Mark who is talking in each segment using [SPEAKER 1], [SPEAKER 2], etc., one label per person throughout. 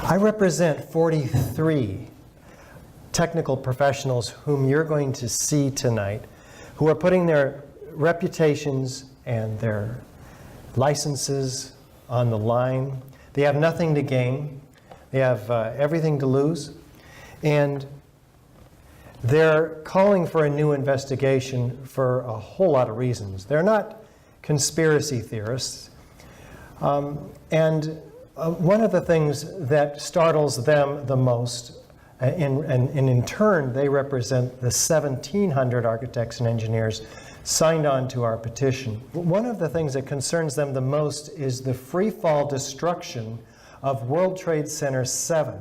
[SPEAKER 1] I represent 43 technical professionals whom you're going to see tonight, who are putting their reputations and their licenses on the line. They have nothing to gain. They have everything to lose. And they're calling for a new investigation for a whole lot of reasons. They're not conspiracy theorists. And one of the things that startles them the most, and in turn they represent the 1,700 architects and engineers signed on to our petition. One of the things that concerns them the most is the free-fall destruction of World Trade Center 7,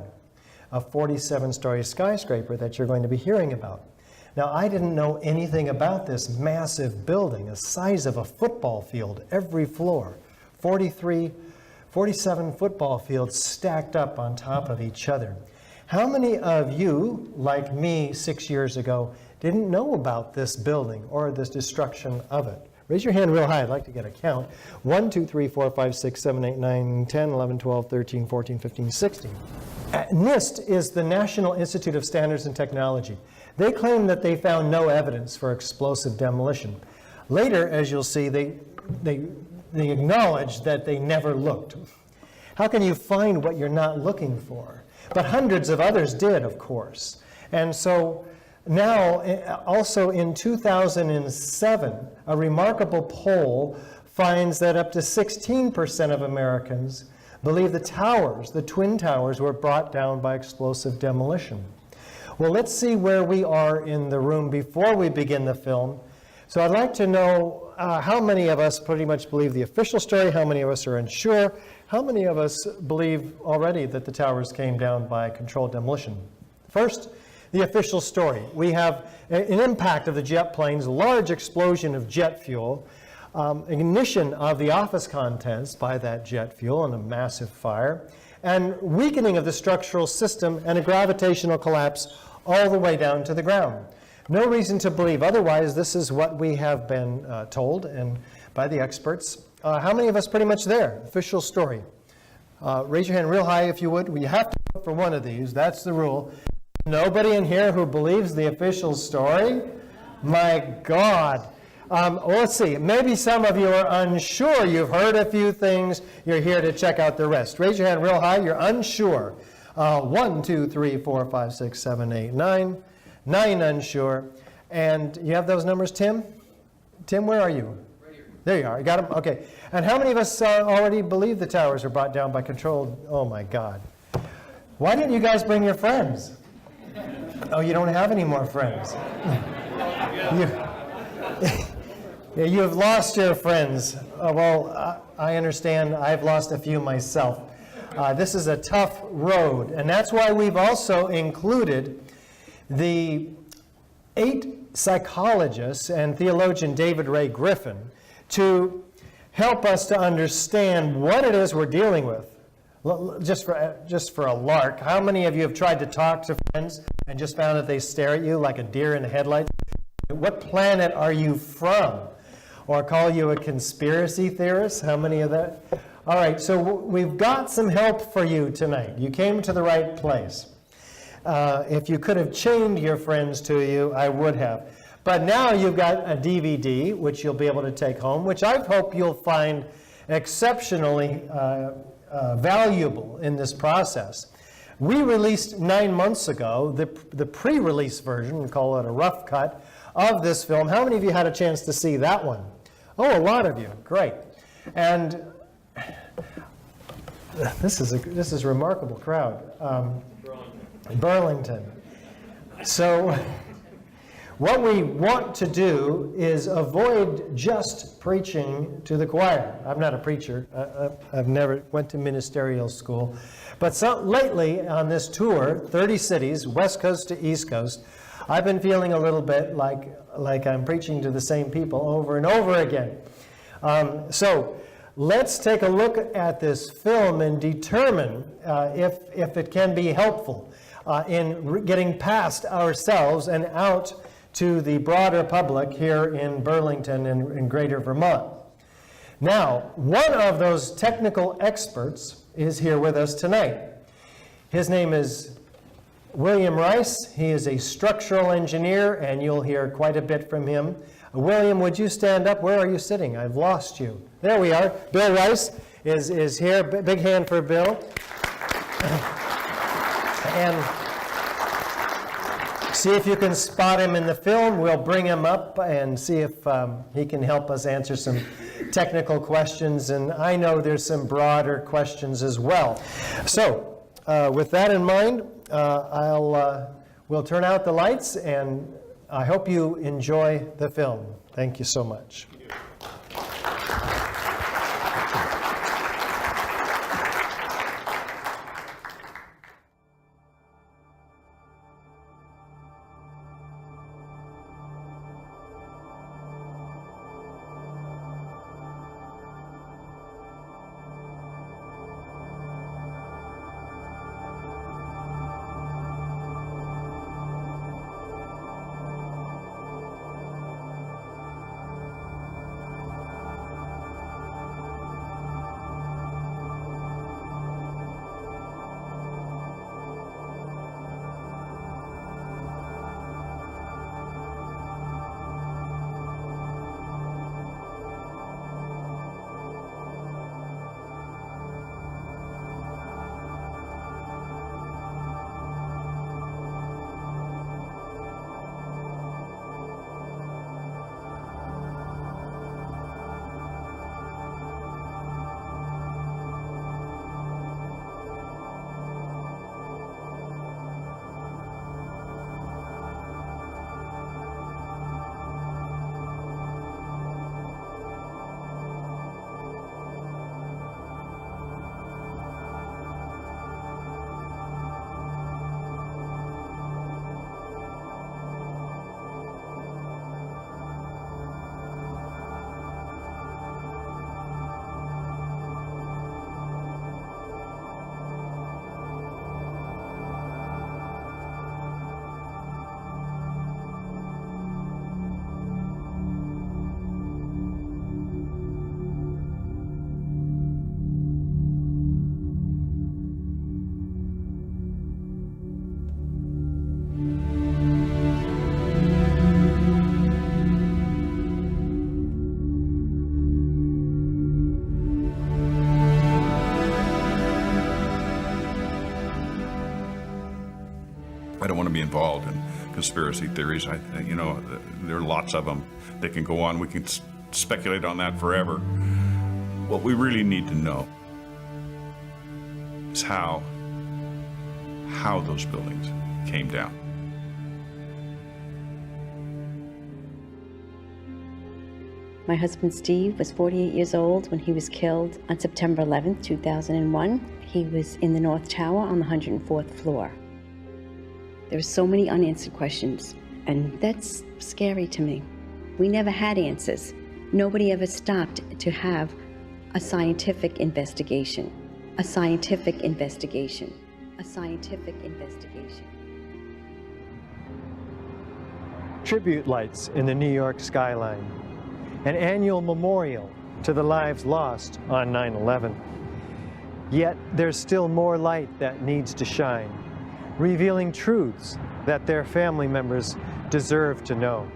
[SPEAKER 1] a 47-story skyscraper that you're going to be hearing about. Now, I didn't know anything about this massive building, the size of a football field, every floor, 47 football fields stacked up on top of each other. How many of you, like me 6 years ago, didn't know about this building or the destruction of it? Raise your hand real high. I'd like to get a count. 1, 2, 3, 4, 5, 6, 7, 8, 9, 10, 11, 12, 13, 14, 15, 16. NIST is the National Institute of Standards and Technology. They claim that they found no evidence for explosive demolition. Later, as you'll see, they acknowledge that they never looked. How can you find what you're not looking for? But hundreds of others did, of course. And so now, also in 2007, a remarkable poll finds that up to 16% of Americans believe the towers, the Twin Towers, were brought down by explosive demolition. Well, let's see where we are in the room before we begin the film. So I'd like to know how many of us pretty much believe the official story, how many of us are unsure, how many of us believe already that the towers came down by controlled demolition. First, the official story. We have an impact of the jet planes, large explosion of jet fuel, ignition of the office contents by that jet fuel and a massive fire, and weakening of the structural system and a gravitational collapse all the way down to the ground. No reason to believe otherwise. This is what we have been told and by the experts. How many of us pretty much there? Official story. Raise your hand real high if you would. We have to vote for one of these. That's the rule. Nobody in here who believes the official story? My God. Well, let's see. Maybe some of you are unsure. You've heard a few things. You're here to check out the rest. Raise your hand real high. You're unsure. 1, 2, 3, 4, 5, 6, 7, 8, 9. 9 unsure. And you have those numbers, Tim? Tim, where are you? Right here. There you are. You got them? Okay. And how many of us already believe the towers were brought down by controlled? Oh, my God. Why didn't you guys bring your friends? Oh, you don't have any more friends. You have lost your friends. Well, I understand. I've lost a few myself. This is a tough road, and that's why we've also included the 8 psychologists and theologian David Ray Griffin to help us to understand what it is we're dealing with. Just for a lark, how many of you have tried to talk to friends and just found that they stare at you like a deer in the headlights? What planet are you from? Or call you a conspiracy theorist? How many of that? All right, so we've got some help for you tonight. You came to the right place. If you could have chained your friends to you, I would have. But now you've got a DVD, which you'll be able to take home, which I hope you'll find exceptionally valuable in this process. We released 9 months ago the pre-release version, we call it a rough cut, of this film. How many of you had a chance to see that one? Oh, a lot of you. Great. And this is a remarkable crowd. Burlington. So what we want to do is avoid just preaching to the choir. I'm not a preacher. I've never went to ministerial school. But lately on this tour, 30 cities, West Coast to East Coast, I've been feeling a little bit like I'm preaching to the same people over and over again. So let's take a look at this film and determine if it can be helpful in getting past ourselves and out to the broader public here in Burlington and in Greater Vermont. Now, one of those technical experts is here with us tonight. His name is William Rice. He is a structural engineer, and you'll hear quite a bit from him. William, would you stand up? Where are you sitting? I've lost you. There we are. Bill Rice is here. Big hand for Bill. And see if you can spot him in the film. We'll bring him up and see if he can help us answer some technical questions. And I know there's some broader questions as well. So with that in mind, we'll turn out the lights, and I hope you enjoy the film. Thank you so much.
[SPEAKER 2] I don't want to be involved in conspiracy theories. You know, there are lots of them. They can go on. We can speculate on that forever. What we really need to know is how those buildings came down.
[SPEAKER 3] My husband Steve was 48 years old when he was killed on September 11th, 2001. He was in the North Tower on the 104th floor. There were so many unanswered questions, and that's scary to me. We never had answers. Nobody ever stopped to have a scientific investigation. A scientific investigation. A scientific investigation.
[SPEAKER 1] Tribute lights in the New York skyline. An annual memorial to the lives lost on 9/11. Yet there's still more light that needs to shine, revealing truths that their family members deserve to know.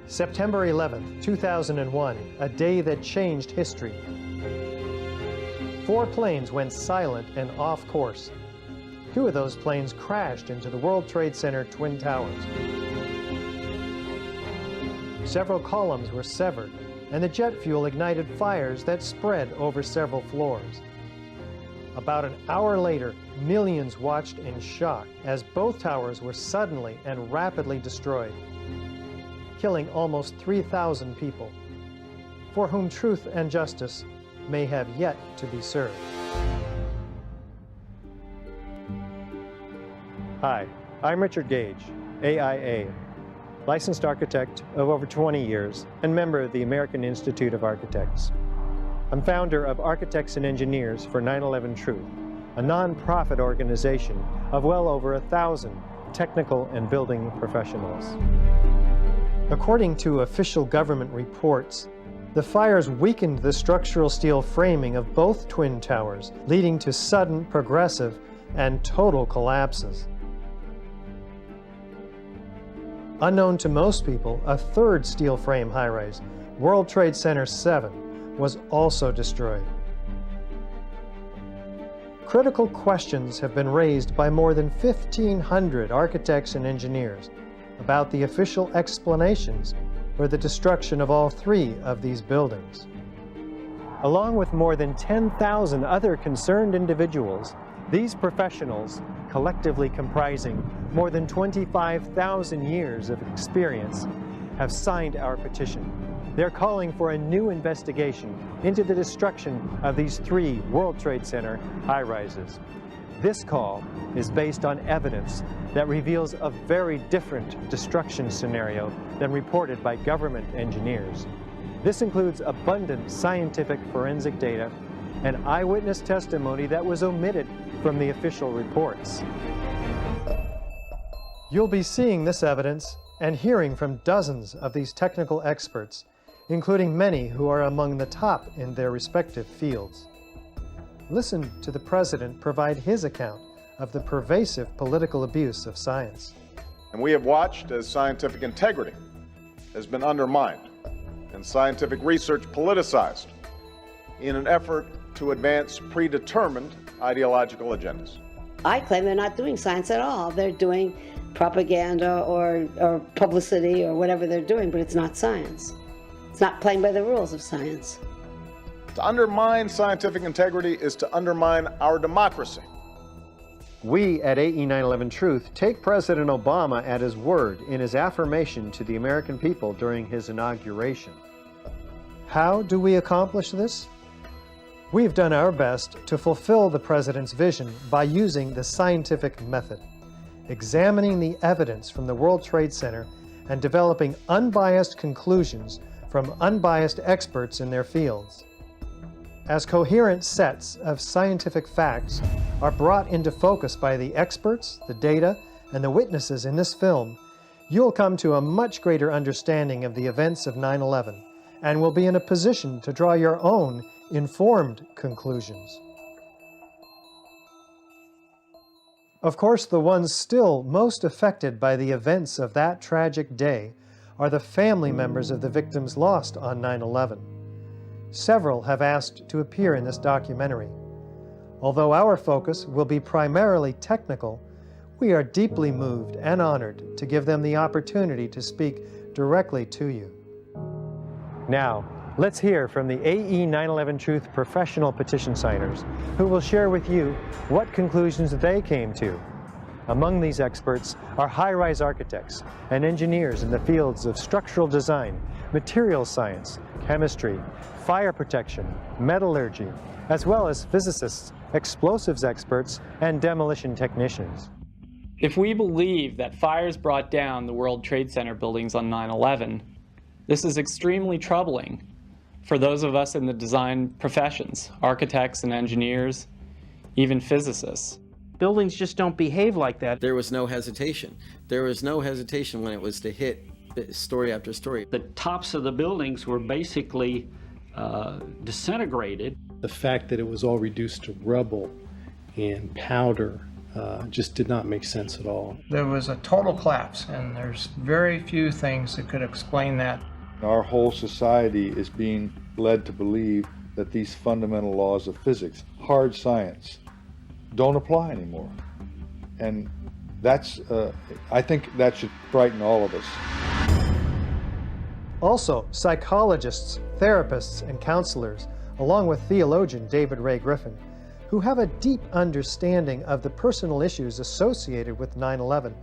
[SPEAKER 1] September 11th, 2001, a day that changed history. 4 planes went silent and off course. 2 of those planes crashed into the World Trade Center Twin Towers. Several columns were severed, and the jet fuel ignited fires that spread over several floors. About an hour later, millions watched in shock as both towers were suddenly and rapidly destroyed, killing almost 3,000 people, for whom truth and justice may have yet to be served. Hi, I'm Richard Gage, AIA, licensed architect of over 20 years and member of the American Institute of Architects. I'm founder of Architects and Engineers for 9/11 Truth, a nonprofit organization of well over 1,000 technical and building professionals. According to official government reports, The fires weakened the structural steel framing of both twin towers, leading to sudden, progressive, and total collapses. Unknown to most people, a third steel frame high-rise, World Trade Center 7, was also destroyed. Critical questions have been raised by more than 1,500 architects and engineers about the official explanations for the destruction of all three of these buildings. Along with more than 10,000 other concerned individuals, these professionals, collectively comprising more than 25,000 years of experience, have signed our petition. They're calling for a new investigation into the destruction of these three World Trade Center high-rises. This call is based on evidence that reveals a very different destruction scenario than reported by government engineers. This includes abundant scientific forensic data and eyewitness testimony that was omitted from the official reports. You'll be seeing this evidence and hearing from dozens of these technical experts, including many who are among the top in their respective fields. Listen to the President provide his account of the pervasive political abuse of science.
[SPEAKER 4] And we have watched as scientific integrity has been undermined and scientific research politicized in an effort to advance predetermined ideological agendas.
[SPEAKER 5] I claim they're not doing science at all. They're doing propaganda or publicity or whatever they're doing, but it's not science. It's not playing by the rules of science.
[SPEAKER 4] To undermine scientific integrity is to undermine our democracy.
[SPEAKER 1] We at AE 9/11 Truth take President Obama at his word in his affirmation to the American people during his inauguration. How do we accomplish this? We've done our best to fulfill the President's vision by using the scientific method, examining the evidence from the World Trade Center and developing unbiased conclusions from unbiased experts in their fields. As coherent sets of scientific facts are brought into focus by the experts, the data, and the witnesses in this film, you'll come to a much greater understanding of the events of 9/11 and will be in a position to draw your own informed conclusions. Of course, the ones still most affected by the events of that tragic day are the family members of the victims lost on 9/11. Several have asked to appear in this documentary. Although our focus will be primarily technical, we are deeply moved and honored to give them the opportunity to speak directly to you. Now, let's hear from the AE 9/11 Truth professional petition signers, who will share with you what conclusions they came to. Among these experts are high-rise architects and engineers in the fields of structural design, materials science, chemistry, fire protection, metallurgy, as well as physicists, explosives experts, and demolition technicians.
[SPEAKER 6] If we believe that fires brought down the World Trade Center buildings on 9/11, this is extremely troubling for those of us in the design professions, architects and engineers, even physicists.
[SPEAKER 7] Buildings just don't behave like that.
[SPEAKER 8] There was no hesitation. There was no hesitation when it was to hit story after story.
[SPEAKER 9] The tops of the buildings were basically disintegrated.
[SPEAKER 10] The fact that it was all reduced to rubble and powder just did not make sense at all.
[SPEAKER 11] There was a total collapse, and there's very few things that could explain that.
[SPEAKER 12] Our whole society is being led to believe that these fundamental laws of physics, hard science, don't apply anymore. And that's, I think that should frighten all of us.
[SPEAKER 1] Also, psychologists, therapists, and counselors, along with theologian David Ray Griffin, who have a deep understanding of the personal issues associated with 9/11,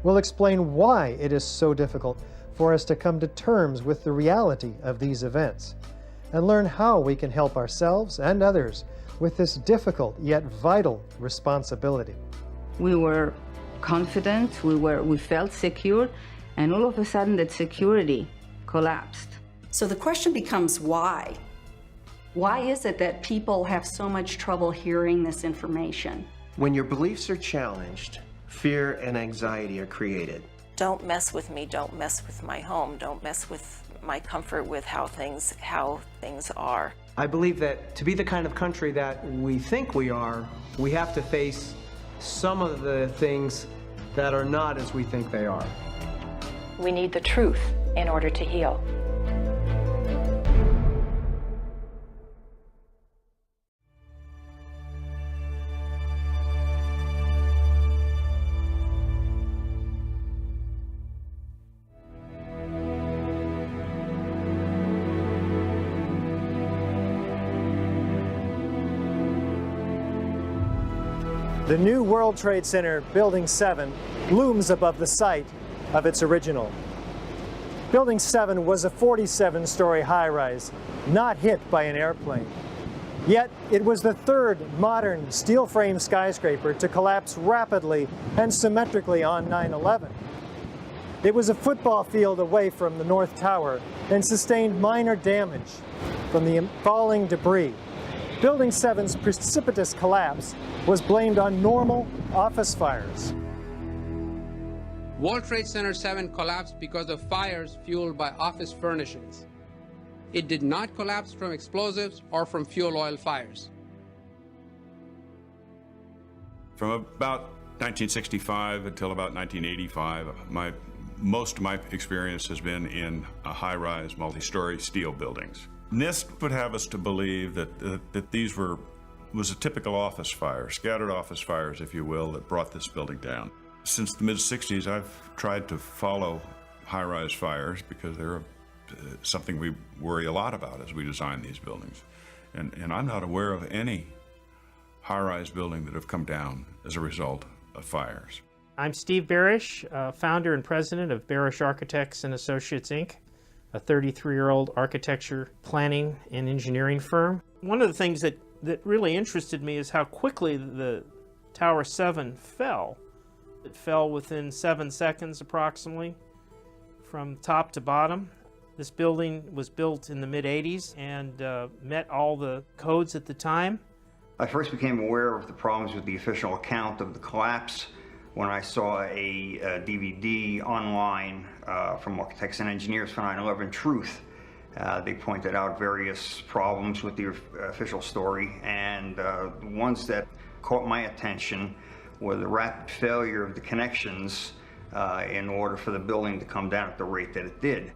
[SPEAKER 1] will explain why it is so difficult for us to come to terms with the reality of these events, and learn how we can help ourselves and others with this difficult yet vital responsibility.
[SPEAKER 13] We were confident, we felt secure, and all of a sudden that security collapsed.
[SPEAKER 14] So the question becomes why? Why is it that people have so much trouble hearing this information?
[SPEAKER 15] When your beliefs are challenged, fear and anxiety are created.
[SPEAKER 16] Don't mess with me, don't mess with my home, don't mess with my comfort with how things are.
[SPEAKER 11] I believe that to be the kind of country that we think we are, we have to face some of the things that are not as we think they are.
[SPEAKER 16] We need the truth in order to heal.
[SPEAKER 1] The new World Trade Center Building 7 looms above the site of its original. Building 7 was a 47-story high-rise, not hit by an airplane. Yet it was the third modern steel-frame skyscraper to collapse rapidly and symmetrically on 9/11. It was a football field away from the North Tower and sustained minor damage from the falling debris. Building 7's precipitous collapse was blamed on normal office fires.
[SPEAKER 17] World Trade Center 7 collapsed because of fires fueled by office furnishings. It did not collapse from explosives or from fuel oil fires.
[SPEAKER 2] From about 1965 until about 1985, most of my experience has been in high-rise, multi-story steel buildings. NIST would have us to believe that these was a typical office fire, scattered office fires, if you will, that brought this building down. Since the mid-60s, I've tried to follow high-rise fires because they're something we worry a lot about as we design these buildings. And I'm not aware of any high-rise building that have come down as a result of fires.
[SPEAKER 7] I'm Steve Barish, founder and president of Barish Architects and Associates, Inc., a 33-year-old architecture planning and engineering firm. One of the things that really interested me is how quickly the Tower 7 fell. It fell within 7 seconds approximately from top to bottom. This building was built in the mid-80s and met all the codes at the time.
[SPEAKER 18] I first became aware of the problems with the official account of the collapse when I saw a DVD online from Architects and Engineers for 9/11 Truth. They pointed out various problems with the official story, and the ones that caught my attention were the rapid failure of the connections in order for the building to come down at the rate that it did.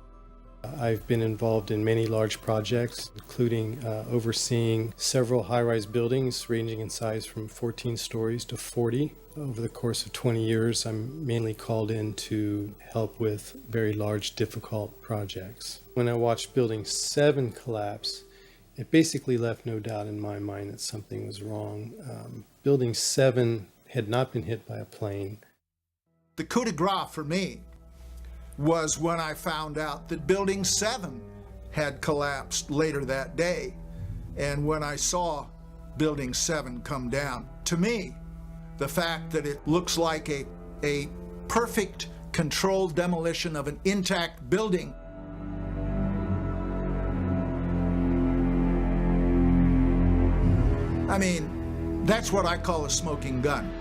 [SPEAKER 10] I've been involved in many large projects, including overseeing several high-rise buildings ranging in size from 14 stories to 40. Over the course of 20 years, I'm mainly called in to help with very large, difficult projects. When I watched Building 7 collapse, it basically left no doubt in my mind that something was wrong. Building 7 had not been hit by a plane.
[SPEAKER 19] The coup de grace for me was when I found out that Building 7 had collapsed later that day. And when I saw Building 7 come down, to me, the fact that it looks like a perfect controlled demolition of an intact building. I mean, that's what I call a smoking gun.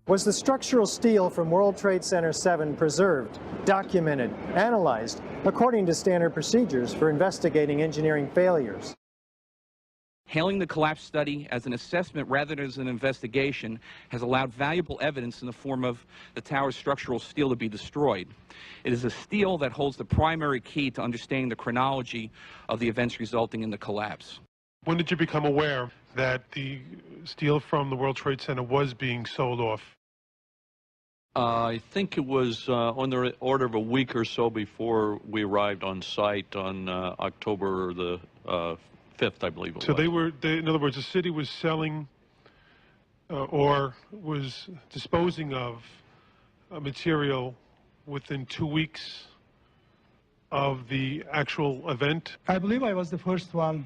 [SPEAKER 1] Was the structural steel from World Trade Center 7 preserved, documented, analyzed, according to standard procedures for investigating engineering failures?
[SPEAKER 20] Hailing the collapse study as an assessment rather than as an investigation has allowed valuable evidence in the form of the tower's structural steel to be destroyed. It is a steel that holds the primary key to understanding the chronology of the events resulting in the collapse.
[SPEAKER 21] When did you become aware that the steel from the World Trade Center was being sold off?
[SPEAKER 22] I think it was on the order of a week or so before we arrived on site on October the 5th, I believe it was.
[SPEAKER 21] So in other words, the city was selling or was disposing of material within 2 weeks of the actual event?
[SPEAKER 23] I believe I was the first one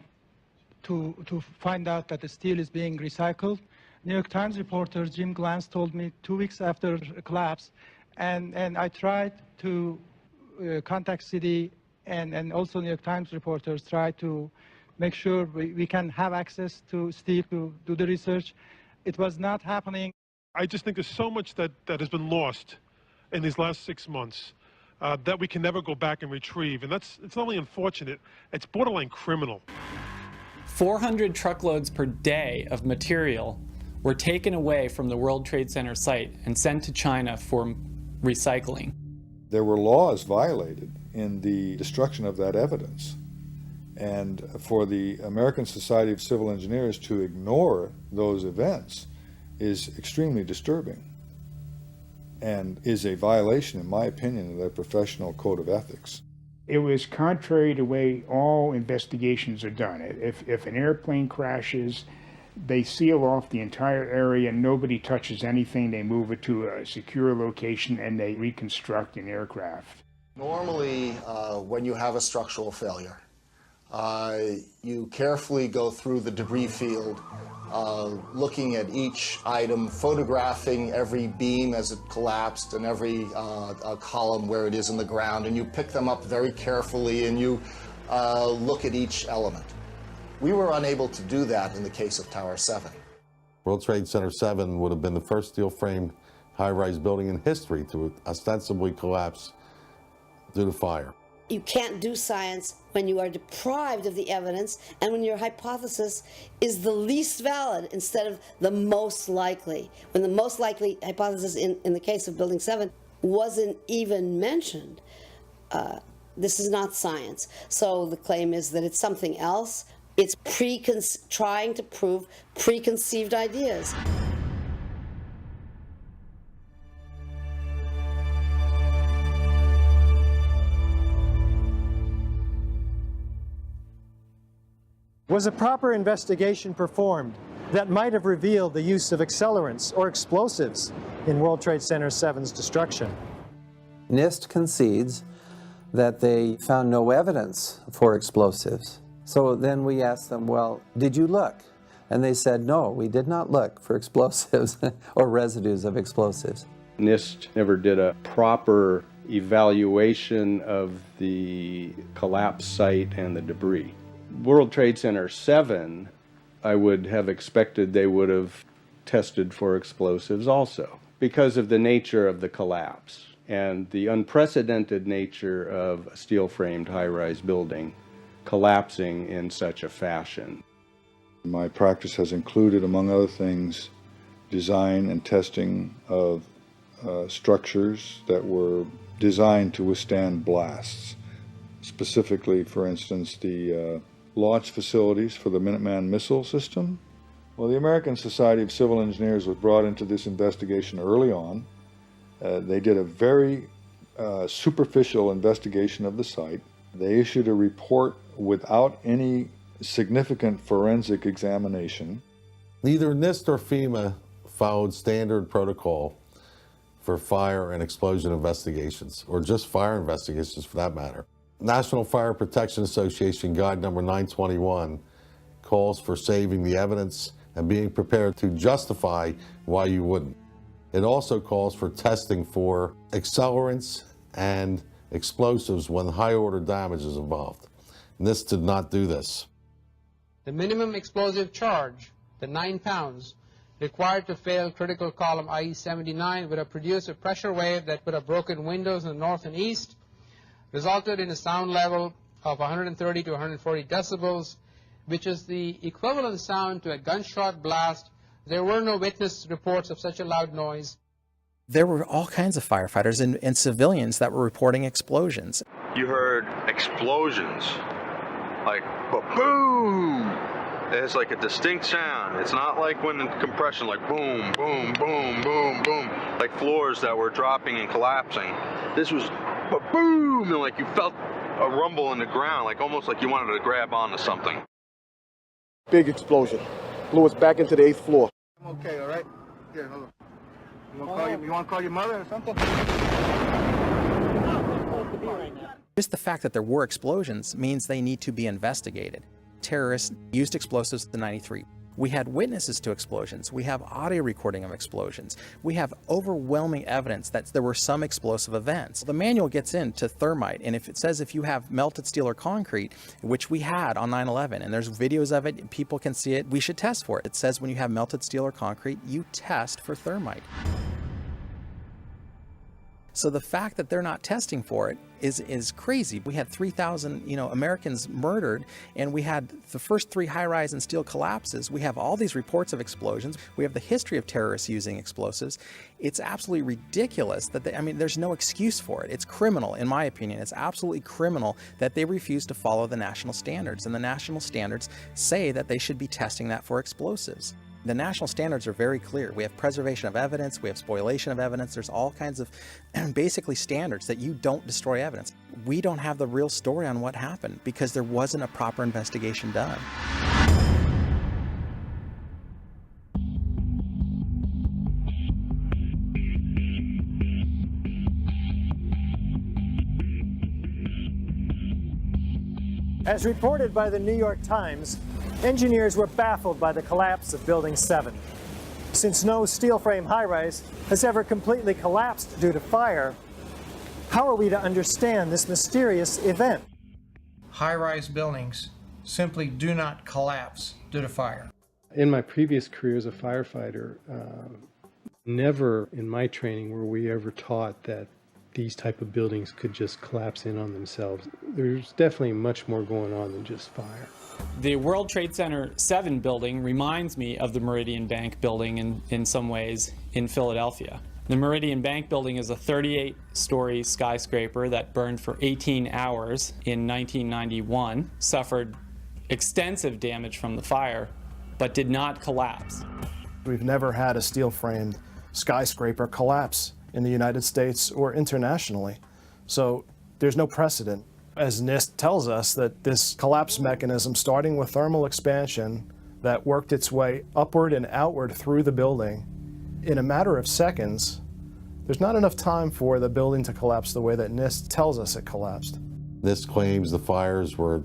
[SPEAKER 23] to find out that the steel is being recycled. New York Times reporter Jim Glantz told me 2 weeks after the collapse, and I tried to contact city, and also New York Times reporters tried to make sure we can have access to steel to do the research. It was not happening.
[SPEAKER 21] I just think there's so much that has been lost in these last 6 months that we can never go back and retrieve. And it's not only unfortunate, it's borderline criminal.
[SPEAKER 6] 400 truckloads per day of material were taken away from the World Trade Center site and sent to China for recycling.
[SPEAKER 12] There were laws violated in the destruction of that evidence. And for the American Society of Civil Engineers to ignore those events is extremely disturbing and is a violation, in my opinion, of their professional code of ethics.
[SPEAKER 3] It was contrary to the way all investigations are done. If an airplane crashes, they seal off the entire area, nobody touches anything, they move it to a secure location, and they reconstruct an aircraft.
[SPEAKER 4] Normally, when you have a structural failure, you carefully go through the debris field, looking at each item, photographing every beam as it collapsed and every column where it is in the ground, and you pick them up very carefully and you look at each element. We were unable to do that in the case of Tower 7.
[SPEAKER 5] World Trade Center 7 would have been the first steel-framed high-rise building in history to ostensibly collapse due to fire.
[SPEAKER 24] You can't do science when you are deprived of the evidence and when your hypothesis is the least valid instead of the most likely. When the most likely hypothesis in the case of Building 7 wasn't even mentioned. This is not science. So the claim is that it's something else. It's trying to prove preconceived ideas.
[SPEAKER 1] Was a proper investigation performed that might have revealed the use of accelerants or explosives in World Trade Center 7's destruction?
[SPEAKER 25] NIST concedes that they found no evidence for explosives. So then we asked them, well, did you look? And they said, no, we did not look for explosives or residues of explosives.
[SPEAKER 26] NIST never did a proper evaluation of the collapse site and the debris. World Trade Center 7, I would have expected they would have tested for explosives also, because of the nature of the collapse and the unprecedented nature of a steel-framed high-rise building collapsing in such a fashion.
[SPEAKER 12] My practice has included, among other things, design and testing of structures that were designed to withstand blasts. Specifically, for instance, the launch facilities for the Minuteman missile system. Well, the American Society of Civil Engineers was brought into this investigation early on. They did a very superficial investigation of the site. They issued a report without any significant forensic examination.
[SPEAKER 5] Neither NIST or FEMA followed standard protocol for fire and explosion investigations, or just fire investigations for that matter. National Fire Protection Association Guide number 921 calls for saving the evidence and being prepared to justify why you wouldn't. It also calls for testing for accelerants and explosives when high-order damage is involved. NIST did not do this.
[SPEAKER 17] The minimum explosive charge, the 9 pounds, required to fail critical column IE-79 would have produced a pressure wave that would have broken windows in the north and east, resulted in a sound level of 130 to 140 decibels, which is the equivalent sound to a gunshot blast. There were no witness reports of such a loud noise.
[SPEAKER 27] There were all kinds of firefighters and civilians that were reporting explosions.
[SPEAKER 28] You heard explosions, like boom. It's like a distinct sound. It's not like when in compression, like boom, boom, boom, boom, boom, like floors that were dropping and collapsing. This was boom, and like you felt a rumble in the ground, like almost like you wanted to grab onto something.
[SPEAKER 29] Big explosion. Blew us back into the 8th floor.
[SPEAKER 30] I'm okay, all right? Here, hold on. You want to call your mother or something?
[SPEAKER 27] Just the fact that there were explosions means they need to be investigated. Terrorists used explosives in '93. We had witnesses to explosions. We have audio recording of explosions. We have overwhelming evidence that there were some explosive events. The manual gets into thermite, and if it says if you have melted steel or concrete, which we had on 9/11, and there's videos of it, people can see it, we should test for it. It says when you have melted steel or concrete, you test for thermite. So the fact that they're not testing for it is crazy. We had 3,000, Americans murdered, and we had the first 3 high-rise and steel collapses. We have all these reports of explosions. We have the history of terrorists using explosives. It's absolutely ridiculous that there's no excuse for it. It's criminal, in my opinion. It's absolutely criminal that they refuse to follow the national standards, and the national standards say that they should be testing that for explosives. The national standards are very clear. We have preservation of evidence, we have spoliation of evidence, there's all kinds of basically standards that you don't destroy evidence. We don't have the real story on what happened because there wasn't a proper investigation done.
[SPEAKER 1] As reported by the New York Times, engineers were baffled by the collapse of Building 7. Since no steel frame high-rise has ever completely collapsed due to fire, how are we to understand this mysterious event?
[SPEAKER 2] High-rise buildings simply do not collapse due to fire.
[SPEAKER 10] In my previous career as a firefighter, never in my training were we ever taught that these type of buildings could just collapse in on themselves. There's definitely much more going on than just fire.
[SPEAKER 6] The World Trade Center 7 building reminds me of the Meridian Bank building in some ways in Philadelphia. The Meridian Bank building is a 38-story skyscraper that burned for 18 hours in 1991, suffered extensive damage from the fire, but did not collapse.
[SPEAKER 30] We've never had a steel-framed skyscraper collapse in the United States or internationally. So there's no precedent. As NIST tells us that this collapse mechanism, starting with thermal expansion that worked its way upward and outward through the building, in a matter of seconds, there's not enough time for the building to collapse the way that NIST tells us it collapsed.
[SPEAKER 5] NIST claims the fires were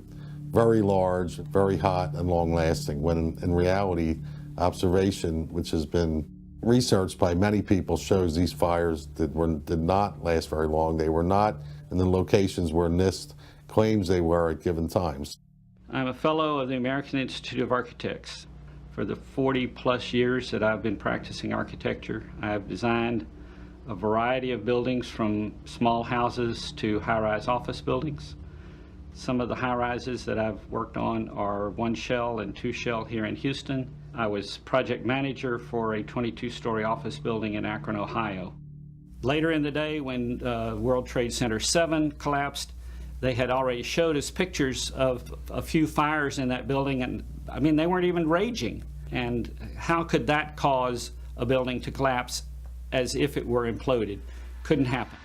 [SPEAKER 5] very large, very hot, and long-lasting, when in reality, observation, which has been researched by many people, shows these fires did not last very long. They were not in the locations where NIST claims they were at given times.
[SPEAKER 7] I'm a fellow of the American Institute of Architects. For the 40-plus years that I've been practicing architecture, I have designed a variety of buildings from small houses to high-rise office buildings. Some of the high-rises that I've worked on are 1-shell and 2-shell here in Houston. I was project manager for a 22-story office building in Akron, Ohio. Later in the day, when World Trade Center 7 collapsed, they had already showed us pictures of a few fires in that building, and they weren't even raging. And how could that cause a building to collapse as if it were imploded? Couldn't happen.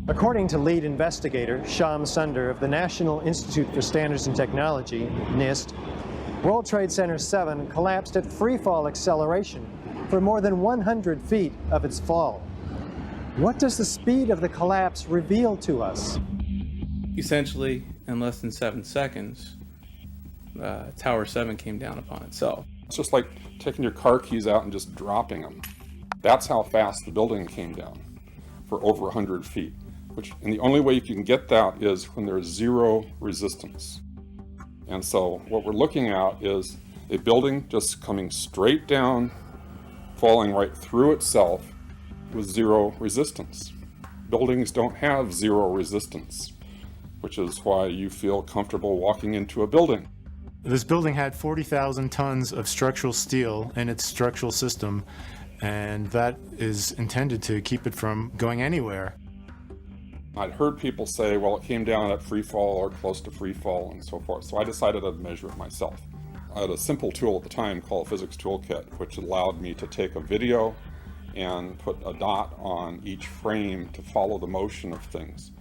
[SPEAKER 1] According to lead investigator Shyam Sunder of the National Institute for Standards and Technology, NIST, World Trade Center 7 collapsed at freefall acceleration for more than 100 feet of its fall. What does the speed of the collapse reveal to us?
[SPEAKER 8] Essentially, in less than 7 seconds, Tower 7 came down upon itself.
[SPEAKER 9] It's just like taking your car keys out and just dropping them. That's how fast the building came down, for over 100 feet. And the only way you can get that is when there's zero resistance. And so what we're looking at is a building just coming straight down, falling right through itself with zero resistance. Buildings don't have zero resistance, which is why you feel comfortable walking into a building.
[SPEAKER 11] This building had 40,000 tons of structural steel in its structural system, and that is intended to keep it from going anywhere.
[SPEAKER 9] I'd heard people say, well, it came down at free fall or close to free fall and so forth, so I decided I'd measure it myself. I had a simple tool at the time called Physics Toolkit, which allowed me to take a video and put a dot on each frame to follow the motion of things.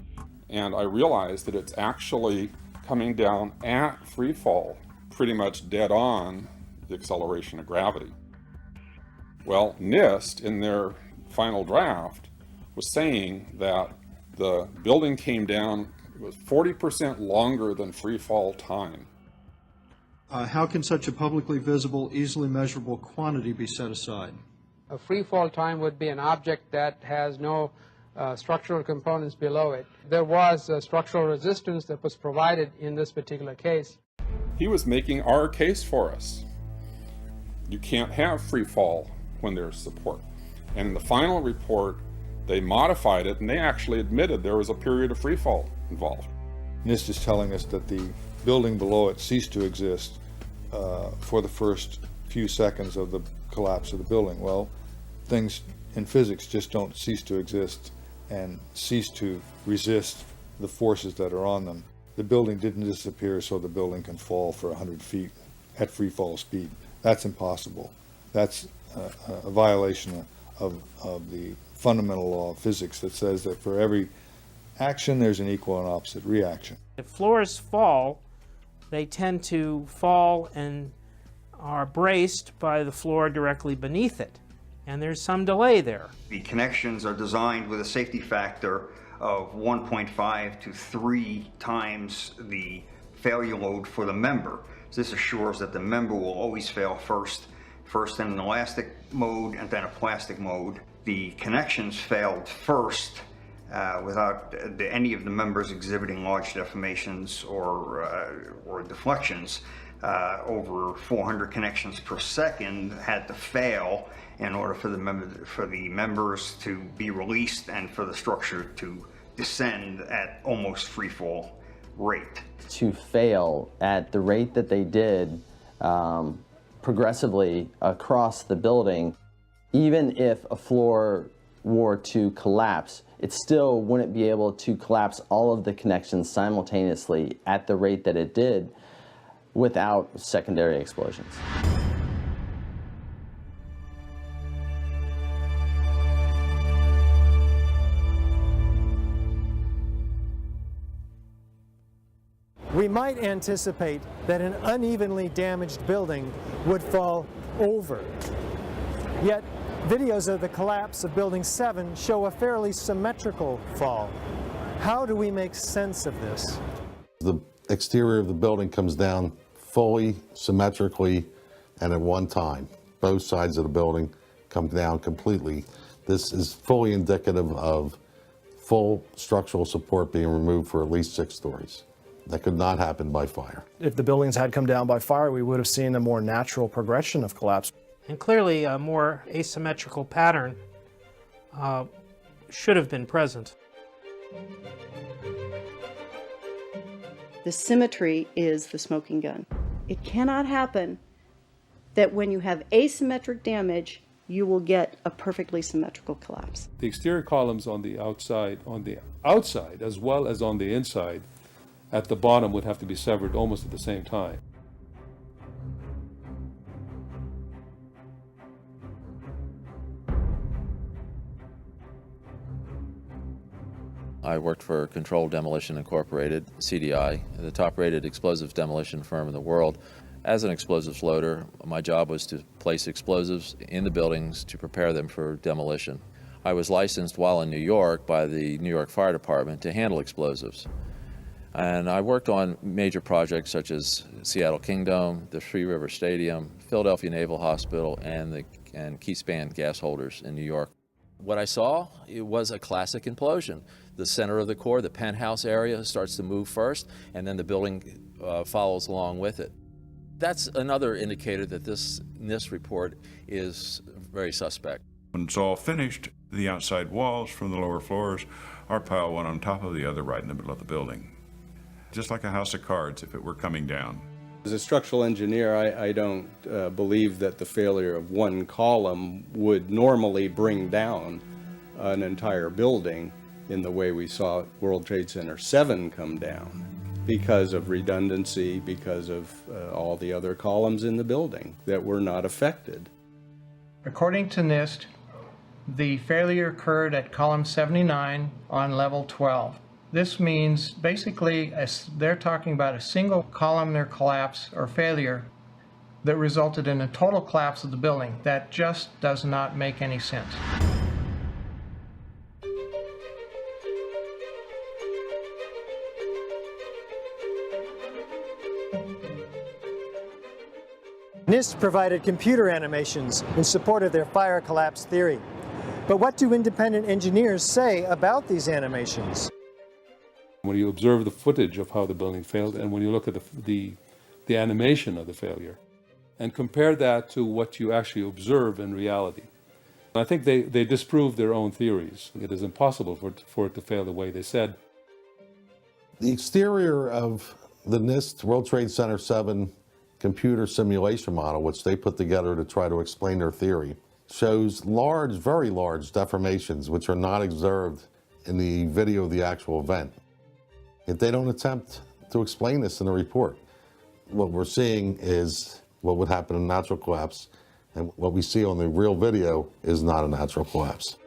[SPEAKER 9] And I realized that it's actually coming down at free fall, pretty much dead on the acceleration of gravity. Well, NIST, in their final draft, was saying that the building came down, it was 40% longer than free fall time.
[SPEAKER 13] How can such a publicly visible, easily measurable quantity be set aside?
[SPEAKER 17] A free fall time would be an object that has no structural components below it. There was structural resistance that was provided in this particular case.
[SPEAKER 9] He was making our case for us. You can't have free fall when there's support. And in the final report, they modified it and they actually admitted there was a period of free fall involved.
[SPEAKER 12] NIST is telling us that the building below it ceased to exist for the first few seconds of the collapse of the building. Well, things in physics just don't cease to exist and cease to resist the forces that are on them. The building didn't disappear so the building can fall for 100 feet at free fall speed. That's impossible. That's a violation of the fundamental law of physics that says that for every action there's an equal and opposite reaction.
[SPEAKER 14] If floors fall, they tend to fall and are braced by the floor directly beneath it, and there's some delay there.
[SPEAKER 15] The connections are designed with a safety factor of 1.5 to 3 times the failure load for the member. So this assures that the member will always fail first in an elastic mode and then a plastic mode. The connections failed first without any of the members exhibiting large deformations or deflections. Over 400 connections per second had to fail in order for the members to be released and for the structure to descend at almost free fall rate.
[SPEAKER 16] To fail at the rate that they did progressively across the building, even if a floor were to collapse, it still wouldn't be able to collapse all of the connections simultaneously at the rate that it did without secondary explosions.
[SPEAKER 1] We might anticipate that an unevenly damaged building would fall over. Yet, videos of the collapse of Building 7 show a fairly symmetrical fall. How do we make sense of this?
[SPEAKER 5] The exterior of the building comes down fully, symmetrically, and at one time. Both sides of the building come down completely. This is fully indicative of full structural support being removed for at least 6 stories. That could not happen by fire.
[SPEAKER 30] If the buildings had come down by fire, we would have seen a more natural progression of collapse.
[SPEAKER 14] And clearly a more asymmetrical pattern should have been present.
[SPEAKER 18] The symmetry is the smoking gun. It cannot happen that when you have asymmetric damage, you will get a perfectly symmetrical collapse.
[SPEAKER 19] The exterior columns on the outside as well as on the inside at the bottom would have to be severed almost at the same time.
[SPEAKER 20] I worked for Controlled Demolition Incorporated, CDI, the top-rated explosives demolition firm in the world. As an explosives loader, my job was to place explosives in the buildings to prepare them for demolition. I was licensed while in New York by the New York Fire Department to handle explosives. And I worked on major projects such as Seattle Kingdom, the Three River Stadium, Philadelphia Naval Hospital, and Keyspan gas holders in New York. What I saw, it was a classic implosion. The center of the core, the penthouse area, starts to move first, and then the building follows along with it. That's another indicator that this NIST report is very suspect.
[SPEAKER 21] When it's all finished, the outside walls from the lower floors are piled one on top of the other right in the middle of the building. Just like a house of cards if it were coming down.
[SPEAKER 26] As a structural engineer, I don't believe that the failure of one column would normally bring down an entire building in the way we saw World Trade Center 7 come down, because of redundancy, because of all the other columns in the building that were not affected.
[SPEAKER 2] According to NIST, the failure occurred at column 79 on level 12. This means basically they're talking about a single columnar collapse or failure that resulted in a total collapse of the building. That just does not make any sense.
[SPEAKER 1] NIST provided computer animations in support of their fire collapse theory. But what do independent engineers say about these animations?
[SPEAKER 19] When you observe the footage of how the building failed and when you look at the animation of the failure and compare that to what you actually observe in reality, I think they disprove their own theories. It is impossible for it to fail the way they said.
[SPEAKER 5] The exterior of the NIST World Trade Center 7 computer simulation model, which they put together to try to explain their theory, shows large, very large deformations which are not observed in the video of the actual event. Yet they don't attempt to explain this in the report. What we're seeing is what would happen in a natural collapse, and what we see on the real video is not a natural collapse.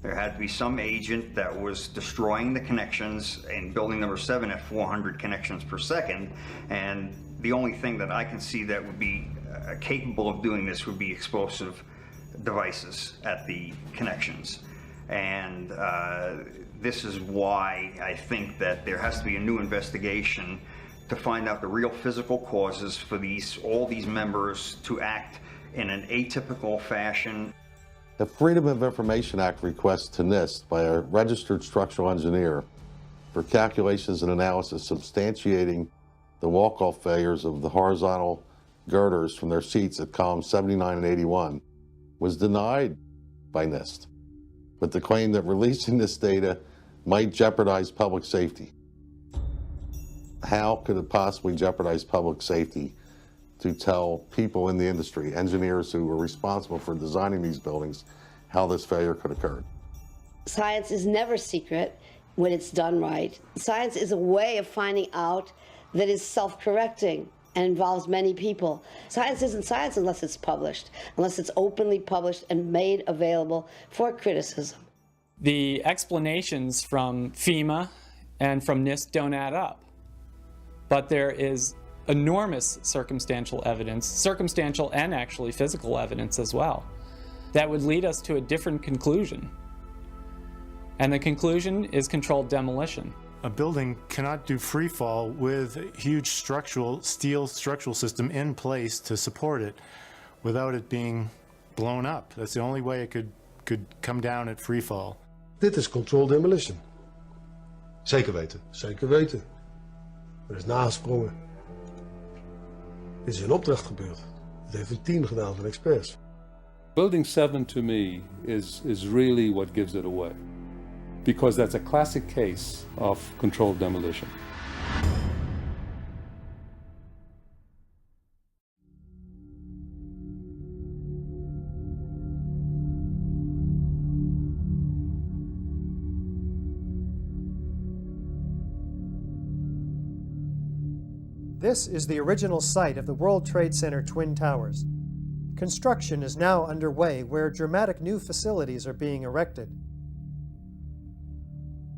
[SPEAKER 15] There had to be some agent that was destroying the connections in building number 7 at 400 connections per second, and the only thing that I can see that would be capable of doing this would be explosive devices at the connections. And this is why I think that there has to be a new investigation to find out the real physical causes for all these members to act in an atypical fashion.
[SPEAKER 5] The Freedom of Information Act request to NIST by a registered structural engineer for calculations and analysis substantiating the walk-off failures of the horizontal girders from their seats at columns 79 and 81 was denied by NIST, with the claim that releasing this data might jeopardize public safety. How could it possibly jeopardize public safety to tell people in the industry, engineers who were responsible for designing these buildings, how this failure could occur?
[SPEAKER 3] Science is never secret when it's done right. Science is a way of finding out that is self-correcting and involves many people. Science isn't science unless it's published, unless it's openly published and made available for criticism.
[SPEAKER 6] The explanations from FEMA and from NIST don't add up. But there is enormous circumstantial evidence, circumstantial and actually physical evidence as well, that would lead us to a different conclusion. And the conclusion is controlled demolition.
[SPEAKER 11] A building cannot do free fall with a huge steel structural system in place to support it without it being blown up. That's the only way it could come down at free fall.
[SPEAKER 4] Dit is controlled demolition. Zeker weten, zeker weten. Er is nagesprongen. Dit is in opdracht gebeurd. Dat heeft een team gedaan van experts.
[SPEAKER 19] Building 7 to me is really what gives it away, because that's a classic case of controlled demolition.
[SPEAKER 1] This is the original site of the World Trade Center Twin Towers. Construction is now underway where dramatic new facilities are being erected.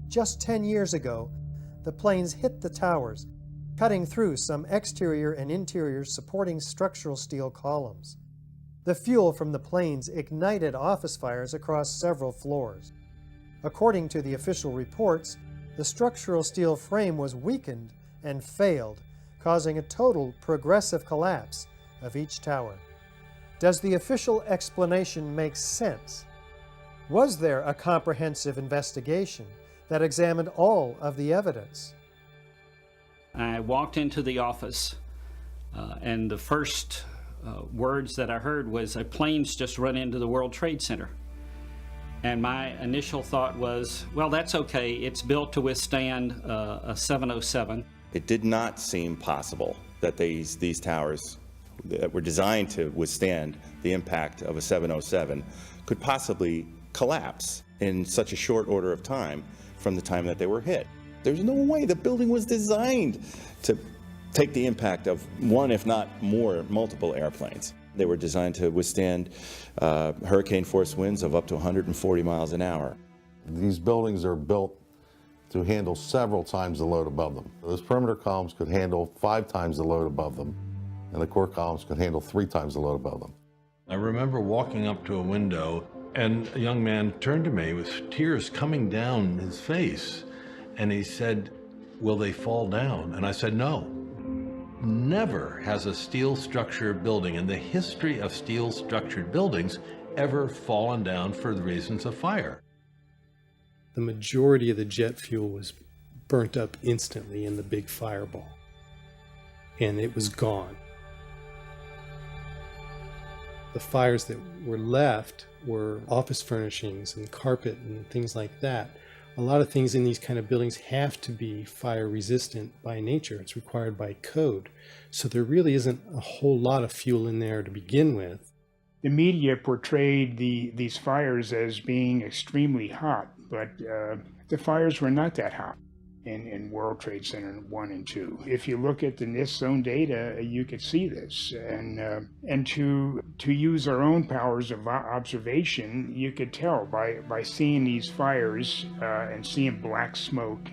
[SPEAKER 1] Just 10 years ago, the planes hit the towers, cutting through some exterior and interior supporting structural steel columns. The fuel from the planes ignited office fires across several floors. According to the official reports, the structural steel frame was weakened and failed, causing a total progressive collapse of each tower. Does the official explanation make sense? Was there a comprehensive investigation that examined all of the evidence?
[SPEAKER 7] I walked into the office and the first words that I heard was, "A plane's just run into the World Trade Center." And my initial thought was, well, that's okay. It's built to withstand a 707.
[SPEAKER 10] It did not seem possible that these towers that were designed to withstand the impact of a 707 could possibly collapse. in such a short order of time from the time that they were hit. There's no way the building was designed to take the impact of one, if not more, multiple airplanes. They were designed to withstand hurricane force winds of up to 140 miles an hour.
[SPEAKER 5] These buildings are built to handle several times the load above them. Those perimeter columns could handle 5 times the load above them, and the core columns could handle 3 times the load above them.
[SPEAKER 8] I remember walking up to a window, and a young man turned to me with tears coming down his face, and he said, "Will they fall down?" And I said, "No. Never has a steel structure building in the history of steel structured buildings ever fallen down for the reasons of fire."
[SPEAKER 13] The majority of the jet fuel was burnt up instantly in the big fireball, and it was gone. The fires that were left were office furnishings and carpet and things like that. A lot of things in these kind of buildings have to be fire resistant by nature. It's required by code. So there really isn't a whole lot of fuel in there to begin with.
[SPEAKER 17] The media portrayed these fires as being extremely hot, but the fires were not that hot in World Trade Center 1 and 2. If you look at the NIST zone data, you could see this. And to use our own powers of observation, you could tell by seeing these fires and seeing black smoke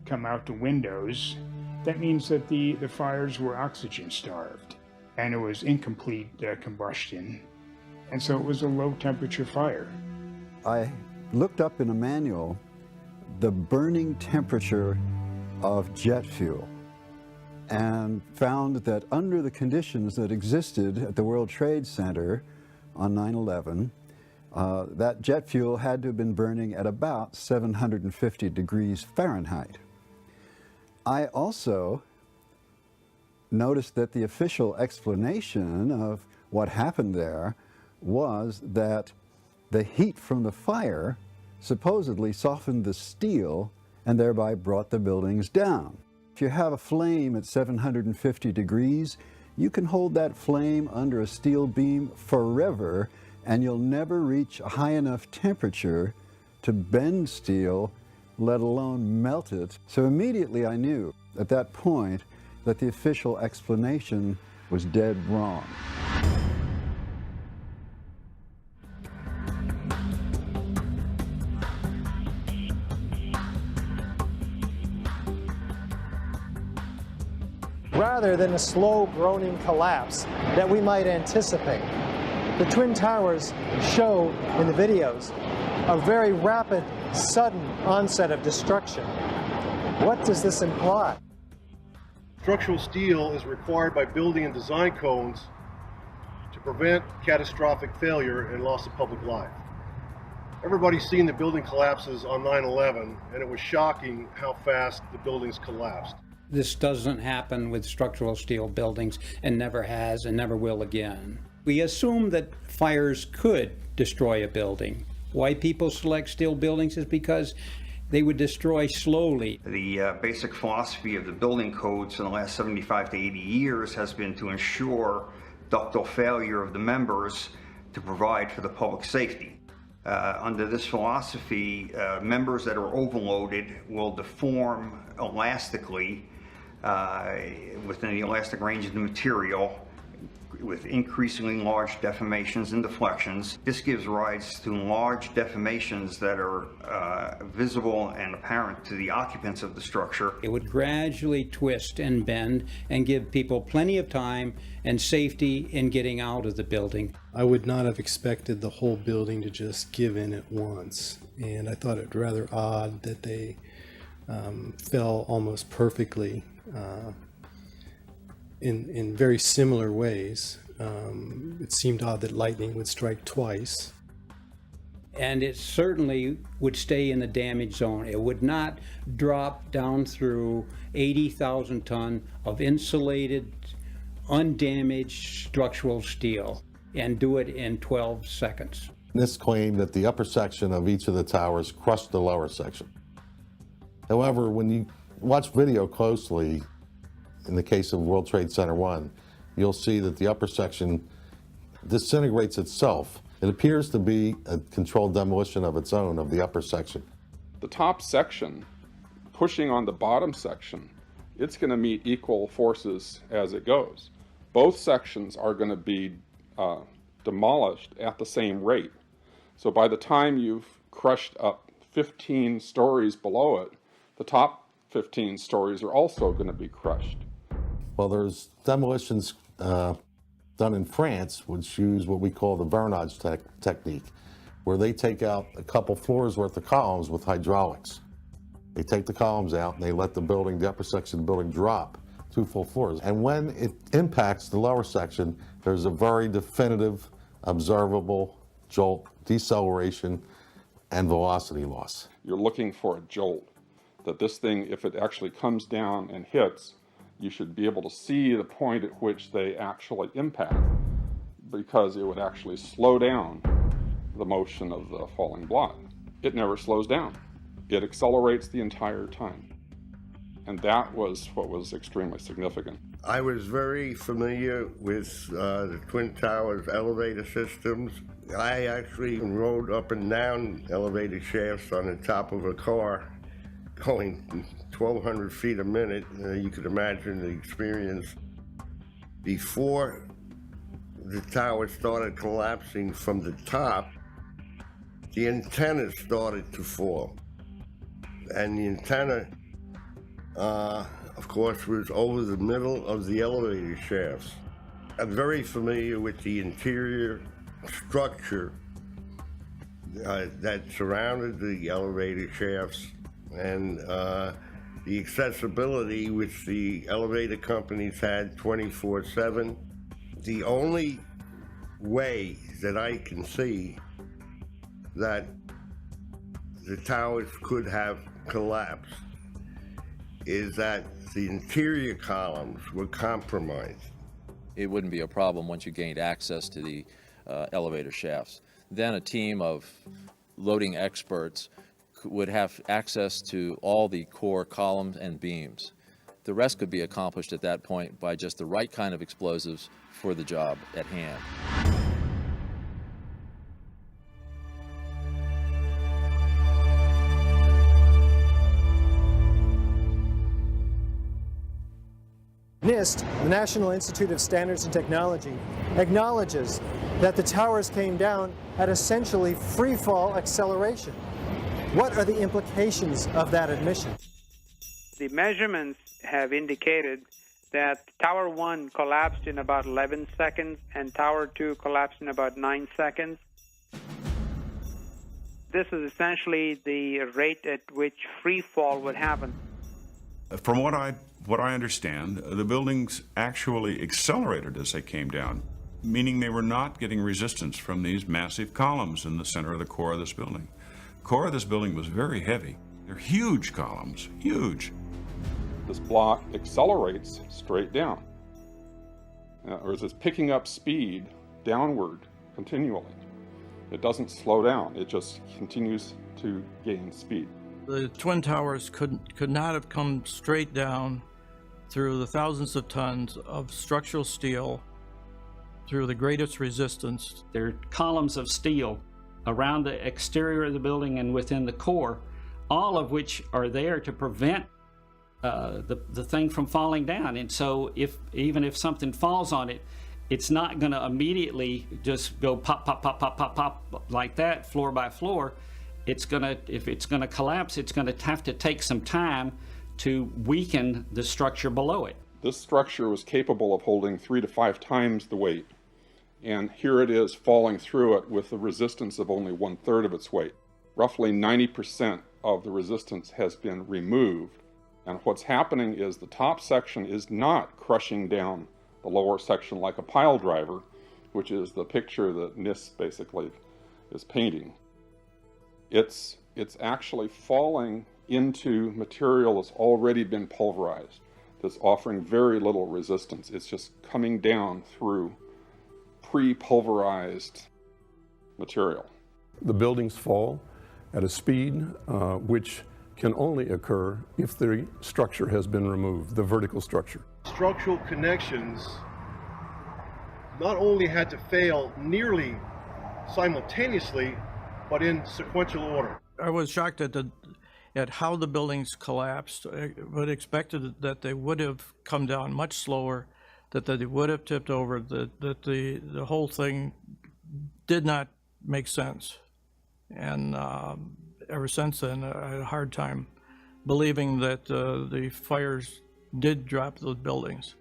[SPEAKER 17] come out the windows. That means that the fires were oxygen starved, and it was incomplete combustion. And so it was a low temperature fire.
[SPEAKER 22] I looked up in a manual the burning temperature of jet fuel and found that under the conditions that existed at the World Trade Center on 9/11, that jet fuel had to have been burning at about 750 degrees Fahrenheit. I also noticed that the official explanation of what happened there was that the heat from the fire supposedly softened the steel and thereby brought the buildings down. If you have a flame at 750 degrees, you can hold that flame under a steel beam forever, and you'll never reach a high enough temperature to bend steel, let alone melt it. So immediately I knew at that point that the official explanation was dead wrong.
[SPEAKER 1] Rather than a slow groaning collapse that we might anticipate. The Twin Towers show in the videos a very rapid, sudden onset of destruction. What does this imply?
[SPEAKER 4] Structural steel is required by building and design codes to prevent catastrophic failure and loss of public life. Everybody's seen the building collapses on 9/11, and it was shocking how fast the buildings collapsed.
[SPEAKER 23] This doesn't happen with structural steel buildings, and never has and never will again. We assume that fires could destroy a building. Why people select steel buildings is because they would destroy slowly.
[SPEAKER 15] The basic philosophy of the building codes in the last 75 to 80 years has been to ensure ductile failure of the members to provide for the public safety. Under this philosophy, members that are overloaded will deform elastically within the elastic range of the material with increasingly large deformations and deflections. This gives rise to large deformations that are visible and apparent to the occupants of the structure.
[SPEAKER 23] It would gradually twist and bend and give people plenty of time and safety in getting out of the building.
[SPEAKER 13] I would not have expected the whole building to just give in at once, and I thought it rather odd that they fell almost perfectly in very similar ways. It seemed odd that lightning would strike twice.
[SPEAKER 23] And it certainly would stay in the damage zone. It would not drop down through 80,000 ton of insulated, undamaged structural steel and do it in 12 seconds.
[SPEAKER 5] This claimed that the upper section of each of the towers crushed the lower section. However, when you watch video closely, in the case of World Trade Center 1, you'll see that the upper section disintegrates itself It appears to be a controlled demolition of its own of the upper section.
[SPEAKER 9] The top section, pushing on the bottom section, it's going to meet equal forces as it goes. Both sections are going to be demolished at the same rate. So by the time you've crushed up 15 stories below it, the top 15 stories are also going to be crushed.
[SPEAKER 5] Well, there's demolitions done in France, which use what we call the vernage technique, where they take out a couple floors worth of columns with hydraulics. They take the columns out and they let the building, the upper section of the building, drop 2 full floors. And when it impacts the lower section, there's a very definitive, observable jolt, deceleration, and velocity loss.
[SPEAKER 9] You're looking for a jolt, that this thing, if it actually comes down and hits, you should be able to see the point at which they actually impact, because it would actually slow down the motion of the falling block. It never slows down. It accelerates the entire time. And that was what was extremely significant.
[SPEAKER 12] I was very familiar with the Twin Towers elevator systems. I actually rode up and down elevator shafts on the top of a car going 1,200 feet a minute. You could imagine the experience. Before the tower started collapsing from the top, the antenna started to fall. And the antenna, of course, was over the middle of the elevator shafts. I'm very familiar with the interior structure that surrounded the elevator shafts and the accessibility which the elevator companies had 24/7. The only way that I can see that the towers could have collapsed is that the interior columns were compromised.
[SPEAKER 20] It wouldn't be a problem once you gained access to the elevator shafts. Then a team of loading experts would have access to all the core columns and beams. The rest could be accomplished at that point by just the right kind of explosives for the job at hand.
[SPEAKER 1] NIST, the National Institute of Standards and Technology, acknowledges that the towers came down at essentially free-fall acceleration. What are the implications of that admission?
[SPEAKER 14] The measurements have indicated that Tower 1 collapsed in about 11 seconds and Tower 2 collapsed in about 9 seconds. This is essentially the rate at which free fall would happen.
[SPEAKER 21] From what I understand, the buildings actually accelerated as they came down, meaning they were not getting resistance from these massive columns in the center of the core of this building. The core of this building was very heavy. They're huge columns, huge.
[SPEAKER 9] This block accelerates straight down, or is picking up speed downward continually. It doesn't slow down, it just continues to gain speed.
[SPEAKER 16] The Twin Towers could not have come straight down through the thousands of tons of structural steel, through the greatest resistance.
[SPEAKER 7] There are columns of steel around the exterior of the building and within the core, all of which are there to prevent the thing from falling down. And so even if something falls on it, it's not going to immediately just go pop, pop, pop, pop, pop, pop like that, floor by floor. It's going to, if it's going to collapse, it's going to have to take some time to weaken the structure below it.
[SPEAKER 9] This structure was capable of holding 3 to 5 times the weight. And here it is falling through it with a resistance of only 1/3 of its weight. Roughly 90% of the resistance has been removed. And what's happening is the top section is not crushing down the lower section like a pile driver, which is the picture that NIST basically is painting. It's actually falling into material that's already been pulverized, that's offering very little resistance. It's just coming down through pre-pulverized material.
[SPEAKER 24] The buildings fall at a speed which can only occur if the structure has been removed, the vertical structure.
[SPEAKER 25] Structural connections not only had to fail nearly
[SPEAKER 2] simultaneously, but in sequential order.
[SPEAKER 16] I was shocked at how the buildings collapsed. I would have expected that they would have come down much slower, that they would have tipped over, that the whole thing did not make sense. And ever since then, I had a hard time believing that the fires did drop those buildings.